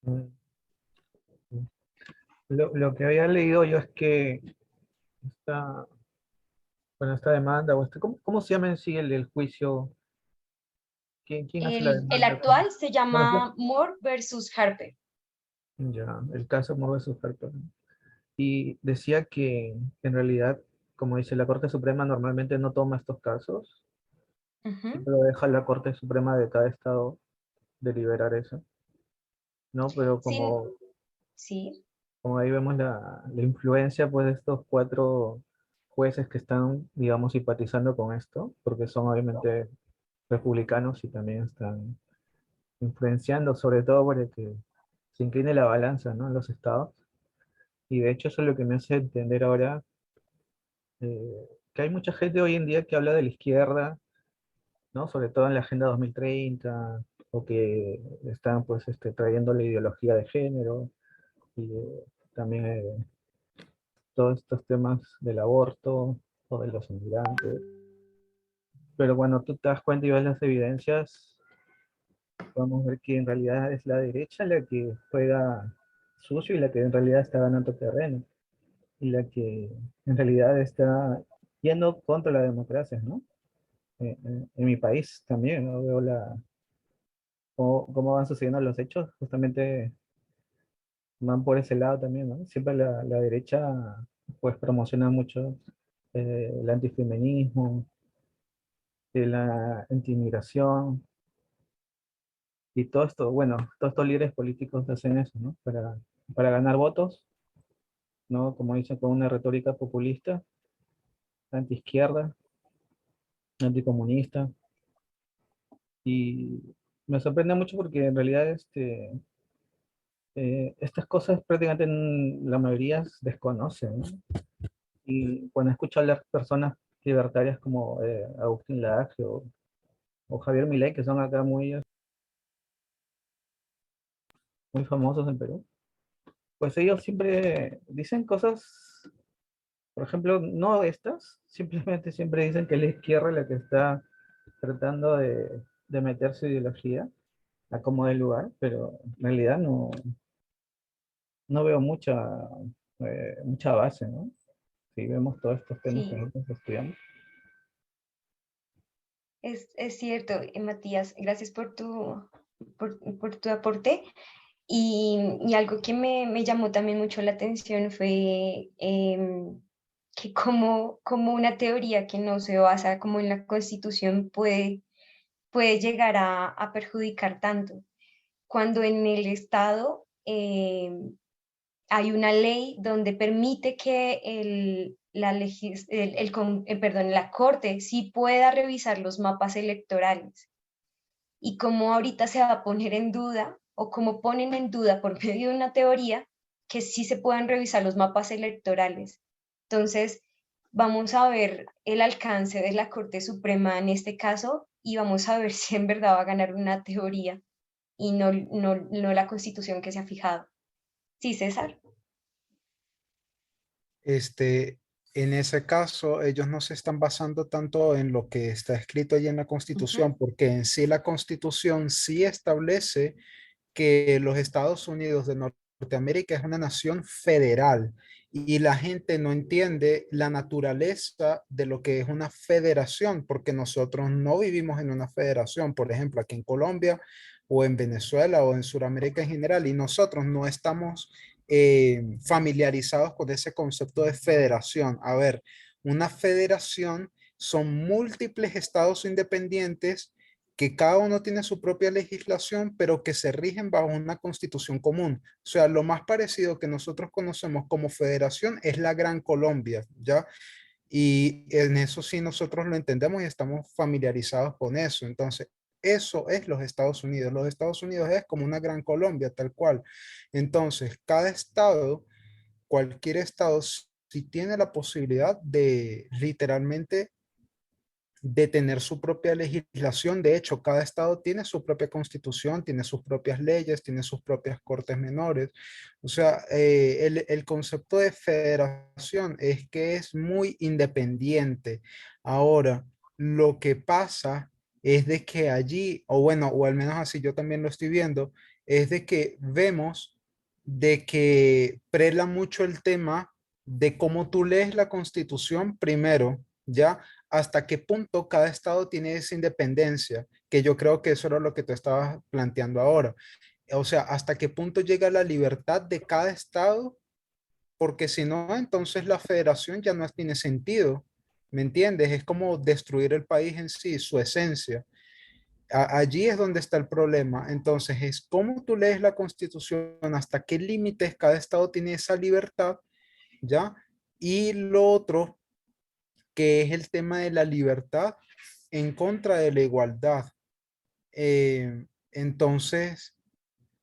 S8: Mm. Lo que había leído yo es que esta, bueno, esta demanda, o ¿cómo se llama en sí el juicio? ¿Quién hace la
S1: El
S8: demanda?
S1: actual se
S8: Bueno,
S1: llama Moore versus Harper.
S8: ya, el caso Moore versus Harper. Y decía que en realidad, como dice la Corte Suprema, normalmente no toma estos casos,
S1: Ujú.
S8: pero deja a la Corte Suprema de cada estado deliberar eso, ¿no? Pero
S1: Sí,
S8: como ahí vemos la influencia pues, de estos cuatro jueces que están, digamos, simpatizando con esto, porque son obviamente republicanos y también están influenciando, sobre todo para que se incline la balanza, ¿no? En los estados. Y de hecho eso es lo que me hace entender ahora que hay mucha gente hoy en día que habla de la izquierda, ¿no? Sobre todo en la Agenda 2030, o que están pues trayendo la ideología de género y también todos estos temas del aborto o de los inmigrantes. Pero cuando tú te das cuenta y ves las evidencias, podemos ver que en realidad es la derecha la que juega sucio y la que en realidad está ganando terreno. y la que en realidad está yendo contra la democracia, ¿no? En mi país también, ¿no? Veo cómo van sucediendo los hechos, justamente van por ese lado también, ¿no? Siempre la derecha pues promociona mucho el antifeminismo, la antiinmigración y todo esto, bueno, todos estos líderes políticos hacen eso, ¿no? Para ganar votos, ¿no? Como dicen, con una retórica populista, antiizquierda, anticomunista, y me sorprende mucho porque en realidad estas cosas prácticamente la mayoría desconocen, ¿no? Y cuando escucho hablar personas libertarias como Agustín Laje o Javier Milei, que son acá muy famosos en Perú, pues ellos siempre dicen cosas, por ejemplo, no estas, simplemente siempre dicen que es la izquierda la que está tratando de meter su ideología a como del lugar, pero en realidad no veo mucha base, ¿no? Si vemos todos estos temas que
S1: Sí,
S8: nosotros estudiamos.
S1: es cierto, Matías, gracias por tu aporte. Y algo que me llamó también mucho la atención fue que como una teoría que no se basa como en la Constitución puede llegar a perjudicar tanto. Cuando en el Estado hay una ley donde permite que perdón, la Corte sí pueda revisar los mapas electorales y cómo ahorita se va a poner en duda o cómo ponen en duda por medio de una teoría que sí se puedan revisar los mapas electorales. Entonces, vamos a ver el alcance de la Corte Suprema en este caso y vamos a ver si en verdad va a ganar una teoría y no la Constitución que se ha fijado. Sí, César.
S2: Este, en ese caso, ellos no se están basando tanto en lo que está escrito allí en la
S1: Ujú.
S2: Constitución, porque en sí la Constitución sí establece que los Estados Unidos de Norteamérica es una nación federal y la gente no entiende la naturaleza de lo que es una federación, porque nosotros no vivimos en una federación, por ejemplo, aquí en Colombia o en Venezuela o en Sudamérica en general, y nosotros no estamos familiarizados con ese concepto de federación. A ver, una federación son múltiples estados independientes que cada uno tiene su propia legislación, pero que se rigen bajo una constitución común. O sea, lo más parecido que nosotros conocemos como federación es la Gran Colombia, ¿ya? Y en eso sí nosotros lo entendemos y estamos familiarizados con eso. Entonces, eso es los Estados Unidos. Los Estados Unidos es como una Gran Colombia, tal cual. Entonces, cada estado, cualquier estado, sí tiene la posibilidad de literalmente de tener su propia legislación. De hecho, cada estado tiene su propia constitución, tiene sus propias leyes, tiene sus propias cortes menores. O sea, el concepto de federación es que es muy independiente. Ahora, lo que pasa es de que allí, o bueno, o al menos así yo también lo estoy viendo, es de que vemos de que prela mucho el tema de cómo tú lees la constitución primero, ¿ya? Hasta qué punto cada estado tiene esa independencia, que yo creo que eso era lo que tú estabas planteando ahora. O sea, hasta qué punto llega la libertad de cada estado, porque si no, entonces la federación ya no tiene sentido, ¿me entiendes? Es como destruir el país en sí, su esencia. Allí es donde está el problema. Entonces, es cómo tú lees la constitución, hasta qué límites cada estado tiene esa libertad, ¿ya? Y lo otro que es el tema de la libertad en contra de la igualdad. Entonces,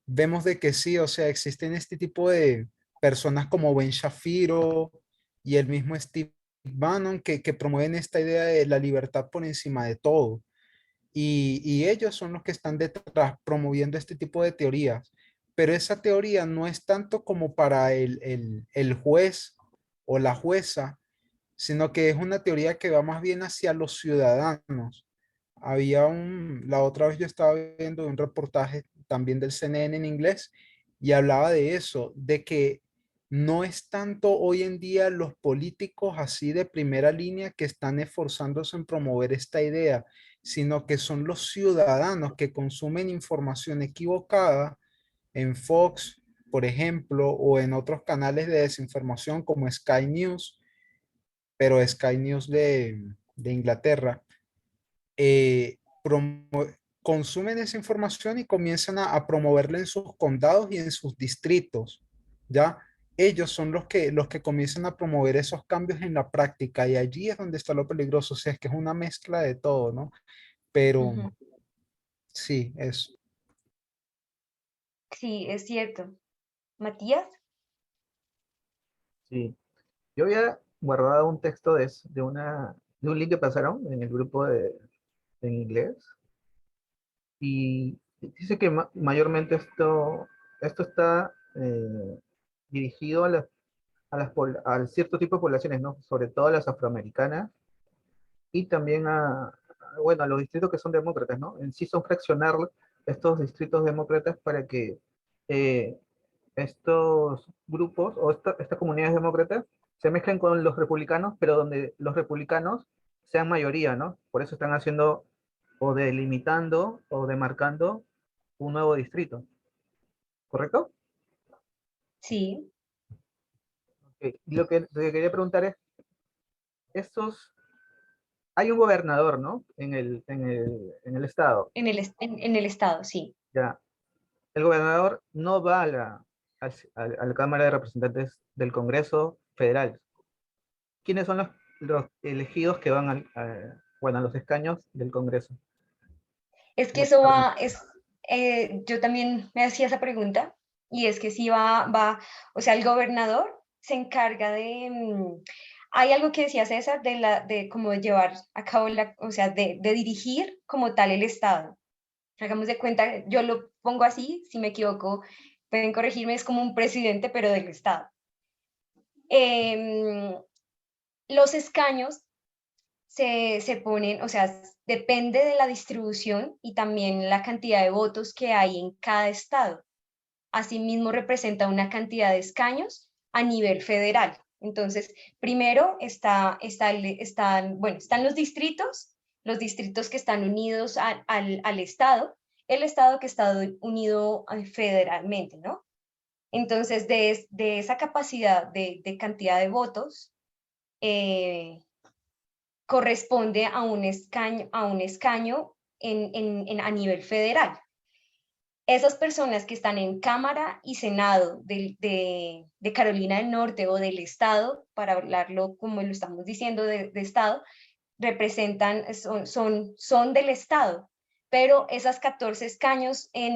S2: vemos de que sí, o sea, existen este tipo de personas como Ben Shapiro y el mismo Steve Bannon que promueven esta idea de la libertad por encima de todo. Y ellos son los que están detrás promoviendo este tipo de teorías. Pero esa teoría no es tanto como para el juez o la jueza, sino que es una teoría que va más bien hacia los ciudadanos. La otra vez yo estaba viendo un reportaje también del CNN en inglés y hablaba de eso, de que no es tanto hoy en día los políticos así de primera línea que están esforzándose en promover esta idea, sino que son los ciudadanos que consumen información equivocada en Fox, por ejemplo, o en otros canales de desinformación como Sky News, pero Sky News de Inglaterra, consumen esa información y comienzan a promoverla en sus condados y en sus distritos, ¿ya? Ellos son los que comienzan a promover esos cambios en la práctica y allí es donde está lo peligroso, o sea, es que es una mezcla de todo, ¿no? Pero
S1: Ujú.
S2: sí, es
S1: Sí, es cierto. Matías.
S8: Sí. Yo había guardado un texto de un link que pasaron en el grupo en inglés y dice que mayormente esto está dirigido a cierto tipo de poblaciones, ¿no? Sobre todo a las afroamericanas y también bueno, a los distritos que son demócratas, ¿no? En sí son fraccionar estos distritos demócratas para que eh, estos grupos o estas comunidades demócratas se mezclen con los republicanos, pero donde los republicanos sean mayoría, ¿no? Por eso están haciendo o delimitando o demarcando un nuevo distrito, ¿correcto?
S1: Sí,
S8: Ok. Y lo que quería preguntar es, estos, hay un gobernador, ¿no? En el estado,
S1: en el estado, sí.
S8: ya. El gobernador no va a la Cámara de Representantes del Congreso Federal. ¿Quiénes son los elegidos que van bueno, a los escaños del Congreso?
S1: Es que eso va, yo también me hacía esa pregunta, y es que sí o sea, el gobernador se encarga de, hay algo que decía César, de cómo llevar a cabo o sea, de dirigir como tal el Estado. Hagamos de cuenta, yo lo pongo así, si me equivoco, pueden corregirme, es como un presidente, pero del Estado. Em, los escaños se ponen, o sea, depende de la distribución y también la cantidad de votos que hay en cada estado. Asimismo, representa una cantidad de escaños a nivel federal. Entonces, primero están los distritos que están unidos al estado, el estado que está unido federalmente, ¿no? Entonces, de esa capacidad de cantidad de votos, eh, corresponde a un escaño a nivel federal. Esas personas que están en Cámara y Senado de Carolina del Norte o del Estado, para hablarlo como lo estamos diciendo de Estado, son del Estado, pero esas 14 escaños en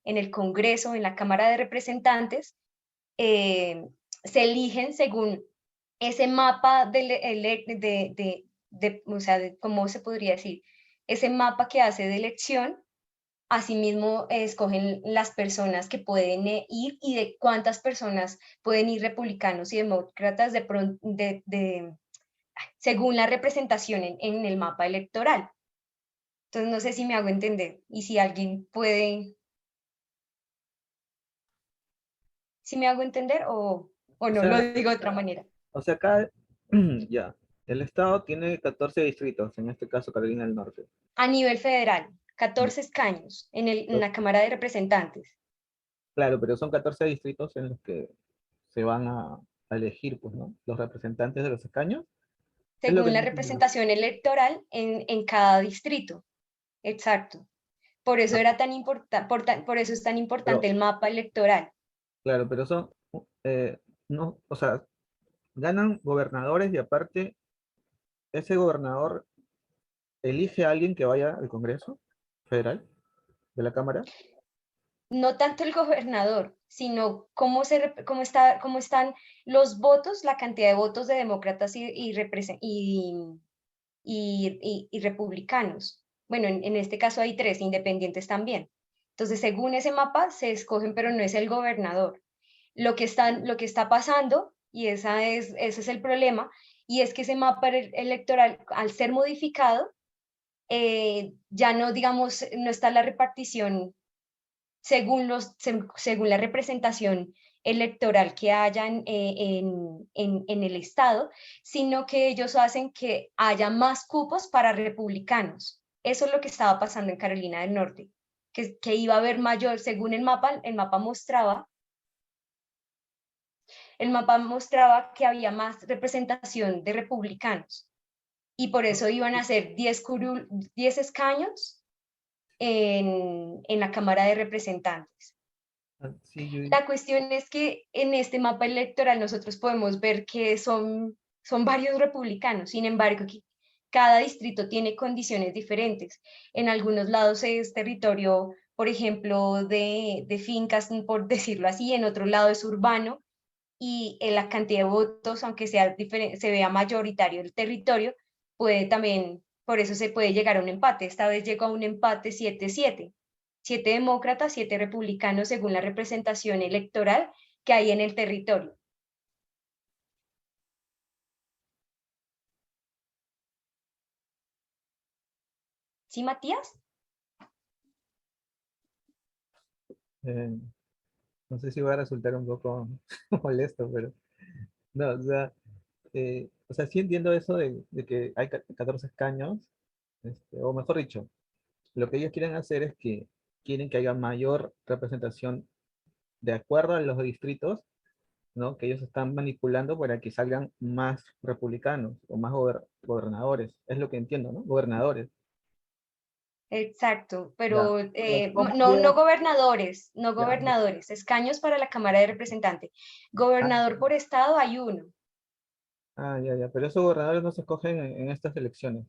S1: el Congreso, en la Cámara de Representantes, se eligen según ese mapa o sea, ¿cómo se podría decir? Ese mapa que hace de elección. Asimismo, escogen las personas que pueden ir y de cuántas personas pueden ir republicanos y demócratas según la representación en el mapa electoral. Entonces, no sé si me hago entender y si alguien puede, si me hago entender o
S8: O
S1: no, lo
S8: sea,
S1: digo de otra manera.
S8: acá, ya, el estado tiene 14 distritos, en este caso Carolina del Norte.
S1: A nivel federal, 14 escaños en la Cámara de Representantes,
S8: Claro, pero son 14 distritos en los que se van a elegir, pues, ¿no? Los representantes de los escaños. Es lo que
S1: según la
S8: no entiendo.
S1: representación electoral en cada distrito. Exacto. Por eso era tan importante, por eso es tan importante
S8: Pero,
S1: el mapa electoral.
S8: claro, pero no, o sea, ganan gobernadores y aparte, ese gobernador elige a alguien que vaya al Congreso Federal de la Cámara.
S1: No tanto el gobernador, sino cómo están los votos, la cantidad de votos de demócratas y republicanos. Bueno, en este caso hay 3 independientes también. Entonces, según ese mapa, se escogen, pero no es el gobernador. Lo que está pasando, y ese es el problema, y es que ese mapa electoral, al ser modificado, ya no, digamos, no está la repartición según la representación electoral que haya en el estado, sino que ellos hacen que haya más cupos para republicanos. Eso es lo que estaba pasando en Carolina del Norte, que iba a haber mayor, según el mapa mostraba que había más representación de republicanos y por eso iban a ser 10 escaños en la Cámara de Representantes.
S8: Sí, yo,
S1: La cuestión es que en este mapa electoral nosotros podemos ver que son varios republicanos, sin embargo, cada distrito tiene condiciones diferentes. En algunos lados es territorio, por ejemplo, de fincas, por decirlo así, en otro lado es urbano, y la cantidad de votos, aunque sea se vea mayoritario el territorio, puede también, por eso se puede llegar a un empate. Esta vez llegó a un empate 7-7. 7 demócratas, 7 republicanos, según la representación electoral que hay en el territorio. ¿Sí, Matías?
S8: no sé si va a resultar un poco molesto, pero no, o sea, sí entiendo eso de que hay 14 escaños, o mejor dicho, lo que ellos quieren hacer es que quieren que haya mayor representación de acuerdo a los distritos, ¿no? Que ellos están manipulando para que salgan más republicanos o más gobernadores. Es lo que entiendo, ¿no? Gobernadores.
S1: Exacto,
S8: Ya.
S1: pero
S5: ¿cómo
S1: no
S5: queda?
S1: gobernadores, no
S8: Ya.
S1: gobernadores, escaños para la Cámara de Representantes. Gobernador por estado hay uno.
S8: Ya. Pero esos gobernadores no se escogen en estas elecciones.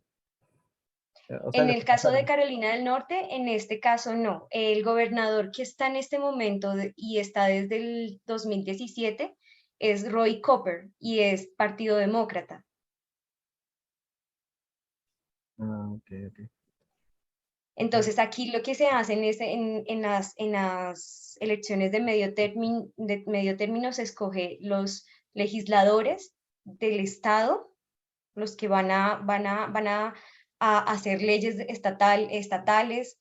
S8: O sea,
S1: En
S8: los
S1: el
S8: que
S1: caso de
S8: pasaron.
S1: Carolina del Norte, en este caso no. El gobernador que está en este momento y está desde el 2017 es Roy Cooper y es Partido Demócrata.
S8: Ok.
S1: Entonces aquí lo que se hace en las elecciones de medio término se escoge los legisladores del estado, los que van a hacer leyes estatales.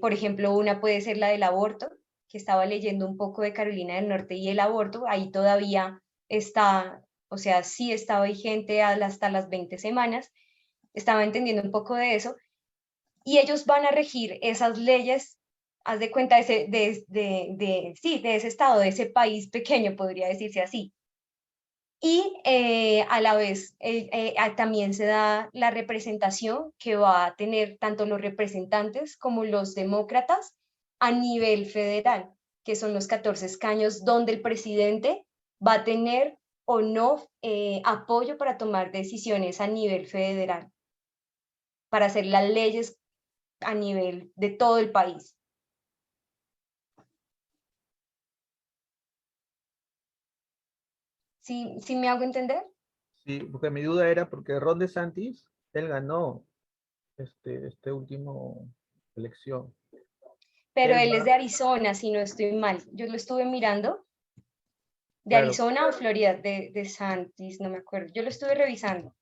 S1: Por ejemplo, una puede ser la del aborto, que estaba leyendo un poco de Carolina del Norte, y el aborto ahí todavía está, o sea, sí está vigente hasta las 20 semanas. Estaba entendiendo un poco de eso, y ellos van a regir esas leyes, haz de cuenta, de ese estado, de ese país pequeño, podría decirse así. Y a la vez también se da la representación que va a tener tanto los representantes como los demócratas a nivel federal, que son los 14 escaños donde el presidente va a tener o no apoyo para tomar decisiones a nivel federal, para hacer las leyes a nivel de todo el país. ¿Sí me hago entender?
S8: Sí, porque mi duda era porque Ron DeSantis, él ganó este último elección.
S1: Pero
S8: Él
S1: él es
S8: va,
S1: de Arizona, si no estoy mal. Yo lo estuve mirando. ¿De
S8: claro,
S1: Arizona o Florida? De Santis, no me acuerdo. Yo lo estuve revisando.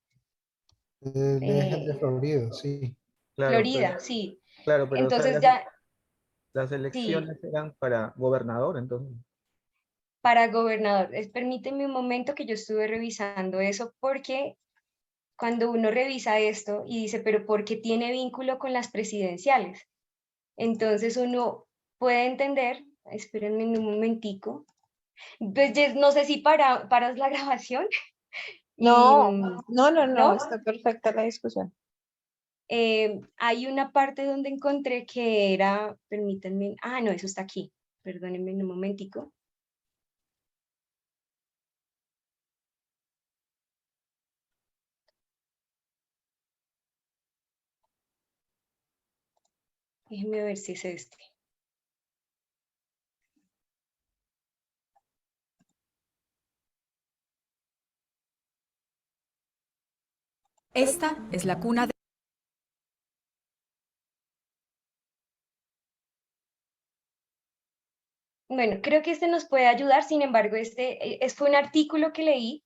S9: De
S1: Eh,
S9: Florida, sí.
S8: claro,
S1: Florida, sí.
S8: pero o sea,
S1: Entonces ya,
S8: las
S1: sí,
S8: elecciones eran para gobernador, entonces.
S1: para gobernador. Permíteme un momento que yo estuve revisando eso porque cuando uno revisa esto y dice, pero ¿por qué tiene vínculo con las presidenciales? Entonces uno puede entender, espérenme un momentico, pues no sé si paras la grabación y
S5: No, no,
S1: no,
S5: está perfecta la discusión.
S1: hay una parte donde encontré que era, permítanme, no, eso está aquí, perdónenme un momentico. Déjenme ver si es este.
S10: Esta es la cuna de...
S1: Bueno, creo que este nos puede ayudar, sin embargo, fue un artículo que leí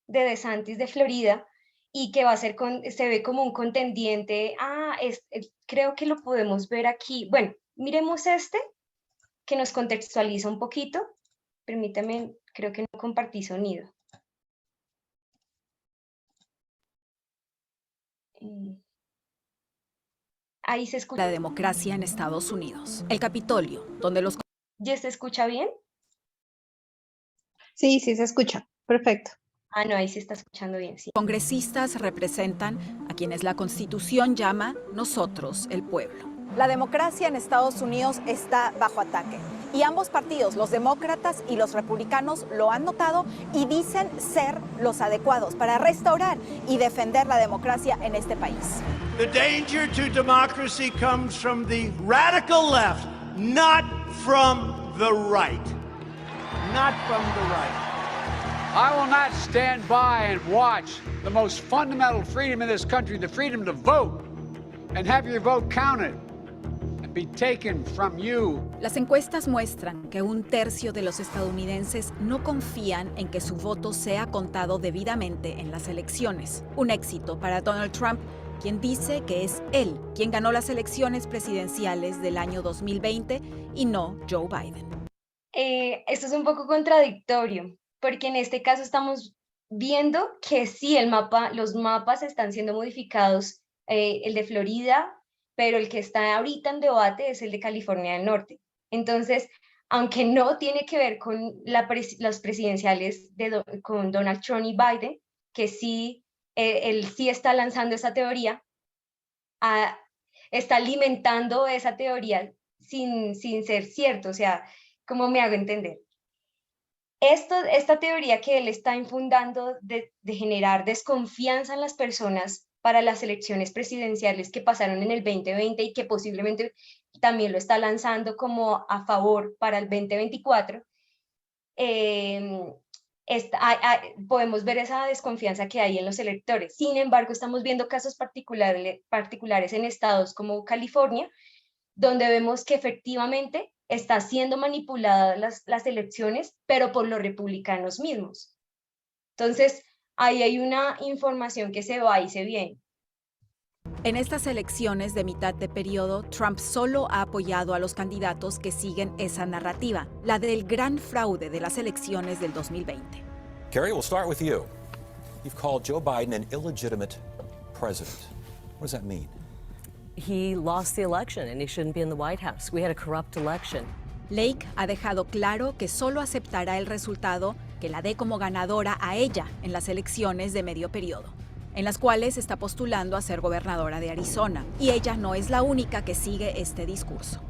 S1: de DeSantis de Florida y que va a ser se ve como un contendiente. Creo que lo podemos ver aquí. Bueno, miremos este, que nos contextualiza un poquito. Permítame, creo que no compartí sonido. Ahí se escucha.
S10: La democracia en Estados Unidos. El Capitolio, donde los
S1: ¿Ya se escucha bien?
S5: Sí, sí se escucha. Perfecto.
S1: Ah, no, ahí se está escuchando bien, sí.
S10: congresistas representan a quienes la Constitución llama nosotros, el pueblo.
S11: La democracia en Estados Unidos está bajo ataque y ambos partidos, los demócratas y los republicanos, lo han notado y dicen ser los adecuados para restaurar y defender la democracia en este país.
S12: The danger to democracy comes from the radical left, not from the right. Not from the right.
S13: I will not stand by and watch the most fundamental freedom in this country, the freedom to vote, and have your vote counted and be taken from you.
S10: Las encuestas muestran que 1/3 de los estadounidenses no confían en que su voto sea contado debidamente en las elecciones. Un éxito para Donald Trump, quien dice que es él quien ganó las elecciones presidenciales del año 2020 y no Joe Biden.
S1: Esto es un poco contradictorio, porque en este caso estamos viendo que sí, los mapas están siendo modificados, el de Florida, pero el que está ahorita en debate es el de California del Norte. Entonces, aunque no tiene que ver con las presidenciales con Donald Trump y Biden, que sí, él sí está lanzando esa teoría, está alimentando esa teoría sin ser cierto, o sea, ¿cómo me hago entender? Esta teoría que él está infundando de generar desconfianza en las personas para las elecciones presidenciales que pasaron en el 2020 y que posiblemente también lo está lanzando como a favor para el 2024, podemos ver esa desconfianza que hay en los electores. Sin embargo, estamos viendo casos particulares en estados como California, donde vemos que efectivamente está siendo manipuladas las elecciones, pero por los republicanos mismos. Entonces, ahí hay una información que se va y se viene.
S10: En estas elecciones de mitad de periodo, Trump solo ha apoyado a los candidatos que siguen esa narrativa, la del gran fraude de las elecciones del 2020.
S14: Kerry, we'll start with you. You've called Joe Biden an illegitimate president. What does that mean?
S15: He lost the election and he shouldn't be in the White House. We had a corrupt election.
S10: Lake ha dejado claro que solo aceptará el resultado que la dé como ganadora a ella en las elecciones de medio periodo, en las cuales está postulando a ser gobernadora de Arizona, y ella no es la única que sigue este discurso.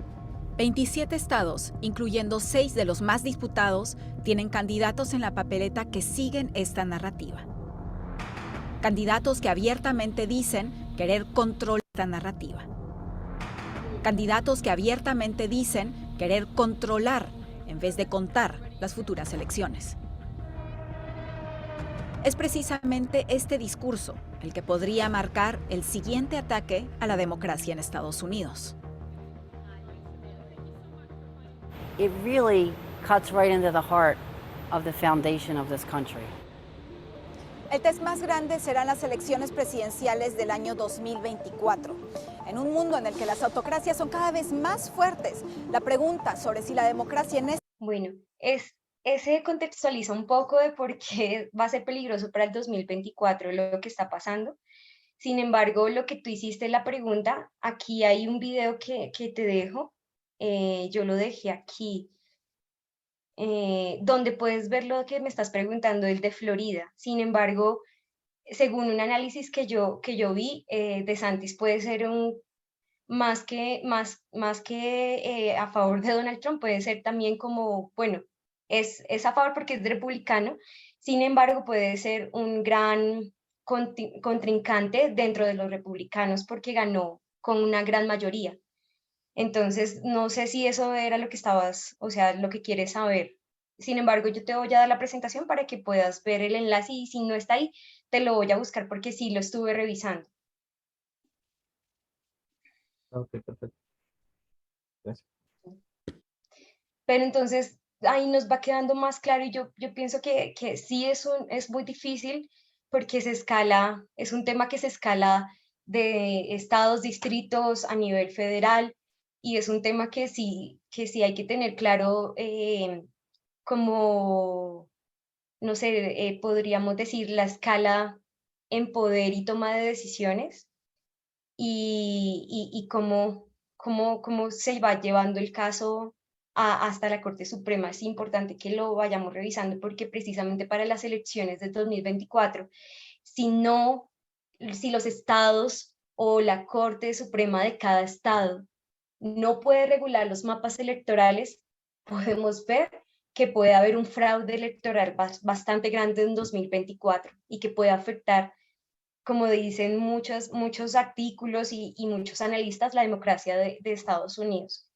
S10: 27 estados, incluyendo 6 de los más disputados, tienen candidatos en la papeleta que siguen esta narrativa. Candidatos que abiertamente dicen querer controlar esta narrativa. Candidatos que abiertamente dicen querer controlar en vez de contar las futuras elecciones. Es precisamente este discurso el que podría marcar el siguiente ataque a la democracia en Estados Unidos.
S15: It really cuts right into the heart of the foundation of this country.
S11: El test más grande serán las elecciones presidenciales del año 2024. En un mundo en el que las autocracias son cada vez más fuertes, la pregunta sobre si la democracia en este...
S1: Bueno, ese contextualiza un poco de por qué va a ser peligroso para el 2024 lo que está pasando. Sin embargo, lo que tú hiciste la pregunta, aquí hay un video que te dejo, yo lo dejé aquí, donde puedes ver lo que me estás preguntando, el de Florida. Sin embargo, según un análisis que yo vi, DeSantis puede ser más que a favor de Donald Trump, puede ser también como, bueno, es a favor porque es republicano, sin embargo puede ser un gran contrincante dentro de los republicanos porque ganó con una gran mayoría. Entonces, no sé si eso era lo que estabas, o sea, lo que quieres saber. Sin embargo, yo te voy a dar la presentación para que puedas ver el enlace y si no está ahí, te lo voy a buscar porque sí lo estuve revisando.
S8: Ok, perfecto. Gracias.
S1: Pero entonces, ahí nos va quedando más claro y yo pienso que sí es muy difícil porque es un tema que se escala de estados, distritos a nivel federal y es un tema que sí hay que tener claro como, no sé, podríamos decir la escala en poder y toma de decisiones y cómo se va llevando el caso hasta la Corte Suprema. Es importante que lo vayamos revisando porque precisamente para las elecciones de 2024, si los estados o la Corte Suprema de cada estado no puede regular los mapas electorales, podemos ver que puede haber un fraude electoral bastante grande en 2024 y que puede afectar, como dicen muchos artículos y muchos analistas, la democracia de Estados Unidos.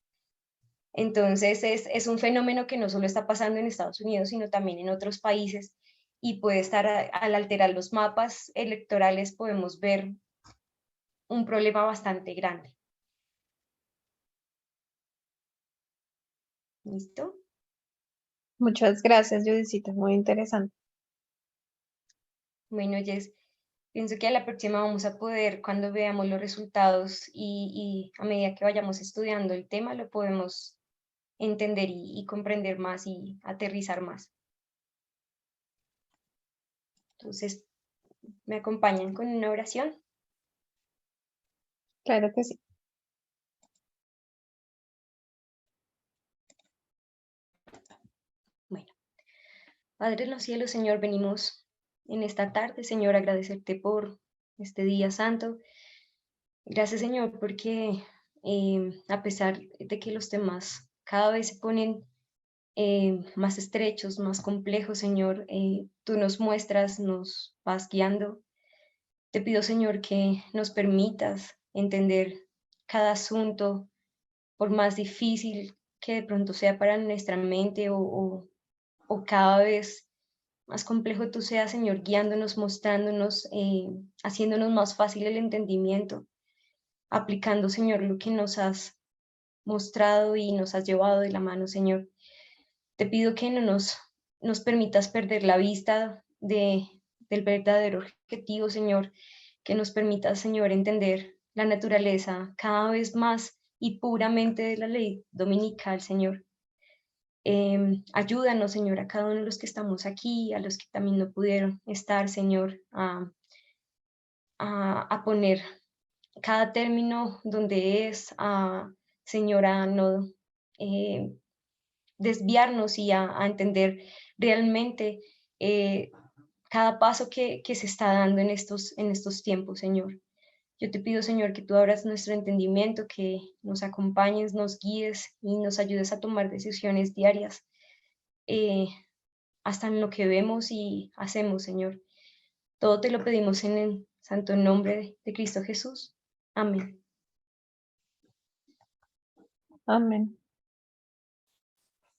S1: Entonces es un fenómeno que no solo está pasando en Estados Unidos, sino también en otros países, y puede estar, al alterar los mapas electorales, podemos ver un problema bastante grande. ¿Listo?
S5: Muchas gracias, Judicita, muy interesante.
S1: Bueno, Jess, pienso que a la próxima vamos a poder, cuando veamos los resultados y a medida que vayamos estudiando el tema, lo podemos entender y comprender más y aterrizar más. Entonces, ¿me acompañan con una oración?
S5: Claro que sí.
S1: Bueno, Padre en los cielos, Señor, venimos en esta tarde, Señor, a agradecerte por este día santo. Gracias, Señor, porque a pesar de que los temas cada vez se ponen más estrechos, más complejos, Señor, tú nos muestras, nos vas guiando. Te pido, Señor, que nos permitas entender cada asunto, por más difícil que de pronto sea para nuestra mente o cada vez más complejo tú seas, Señor, guiándonos, mostrándonos, haciéndonos más fácil el entendimiento, aplicando, Señor, lo que nos has mostrado y nos has llevado de la mano, Señor. Te pido que no nos permitas perder la vista del verdadero objetivo, Señor, que nos permitas, Señor, entender la naturaleza cada vez más y puramente de la ley dominical, Señor. Ayúdanos, Señor, a cada uno de los que estamos aquí, a los que también no pudieron estar, Señor, a poner cada término donde es, Señor, a no desviarnos y a entender realmente cada paso que se está dando en estos tiempos, Señor. Yo te pido, Señor, que tú abras nuestro entendimiento, que nos acompañes, nos guíes y nos ayudes a tomar decisiones diarias hasta en lo que vemos y hacemos, Señor. Todo te lo pedimos en el santo nombre de Cristo Jesús. Amén.
S5: Amén.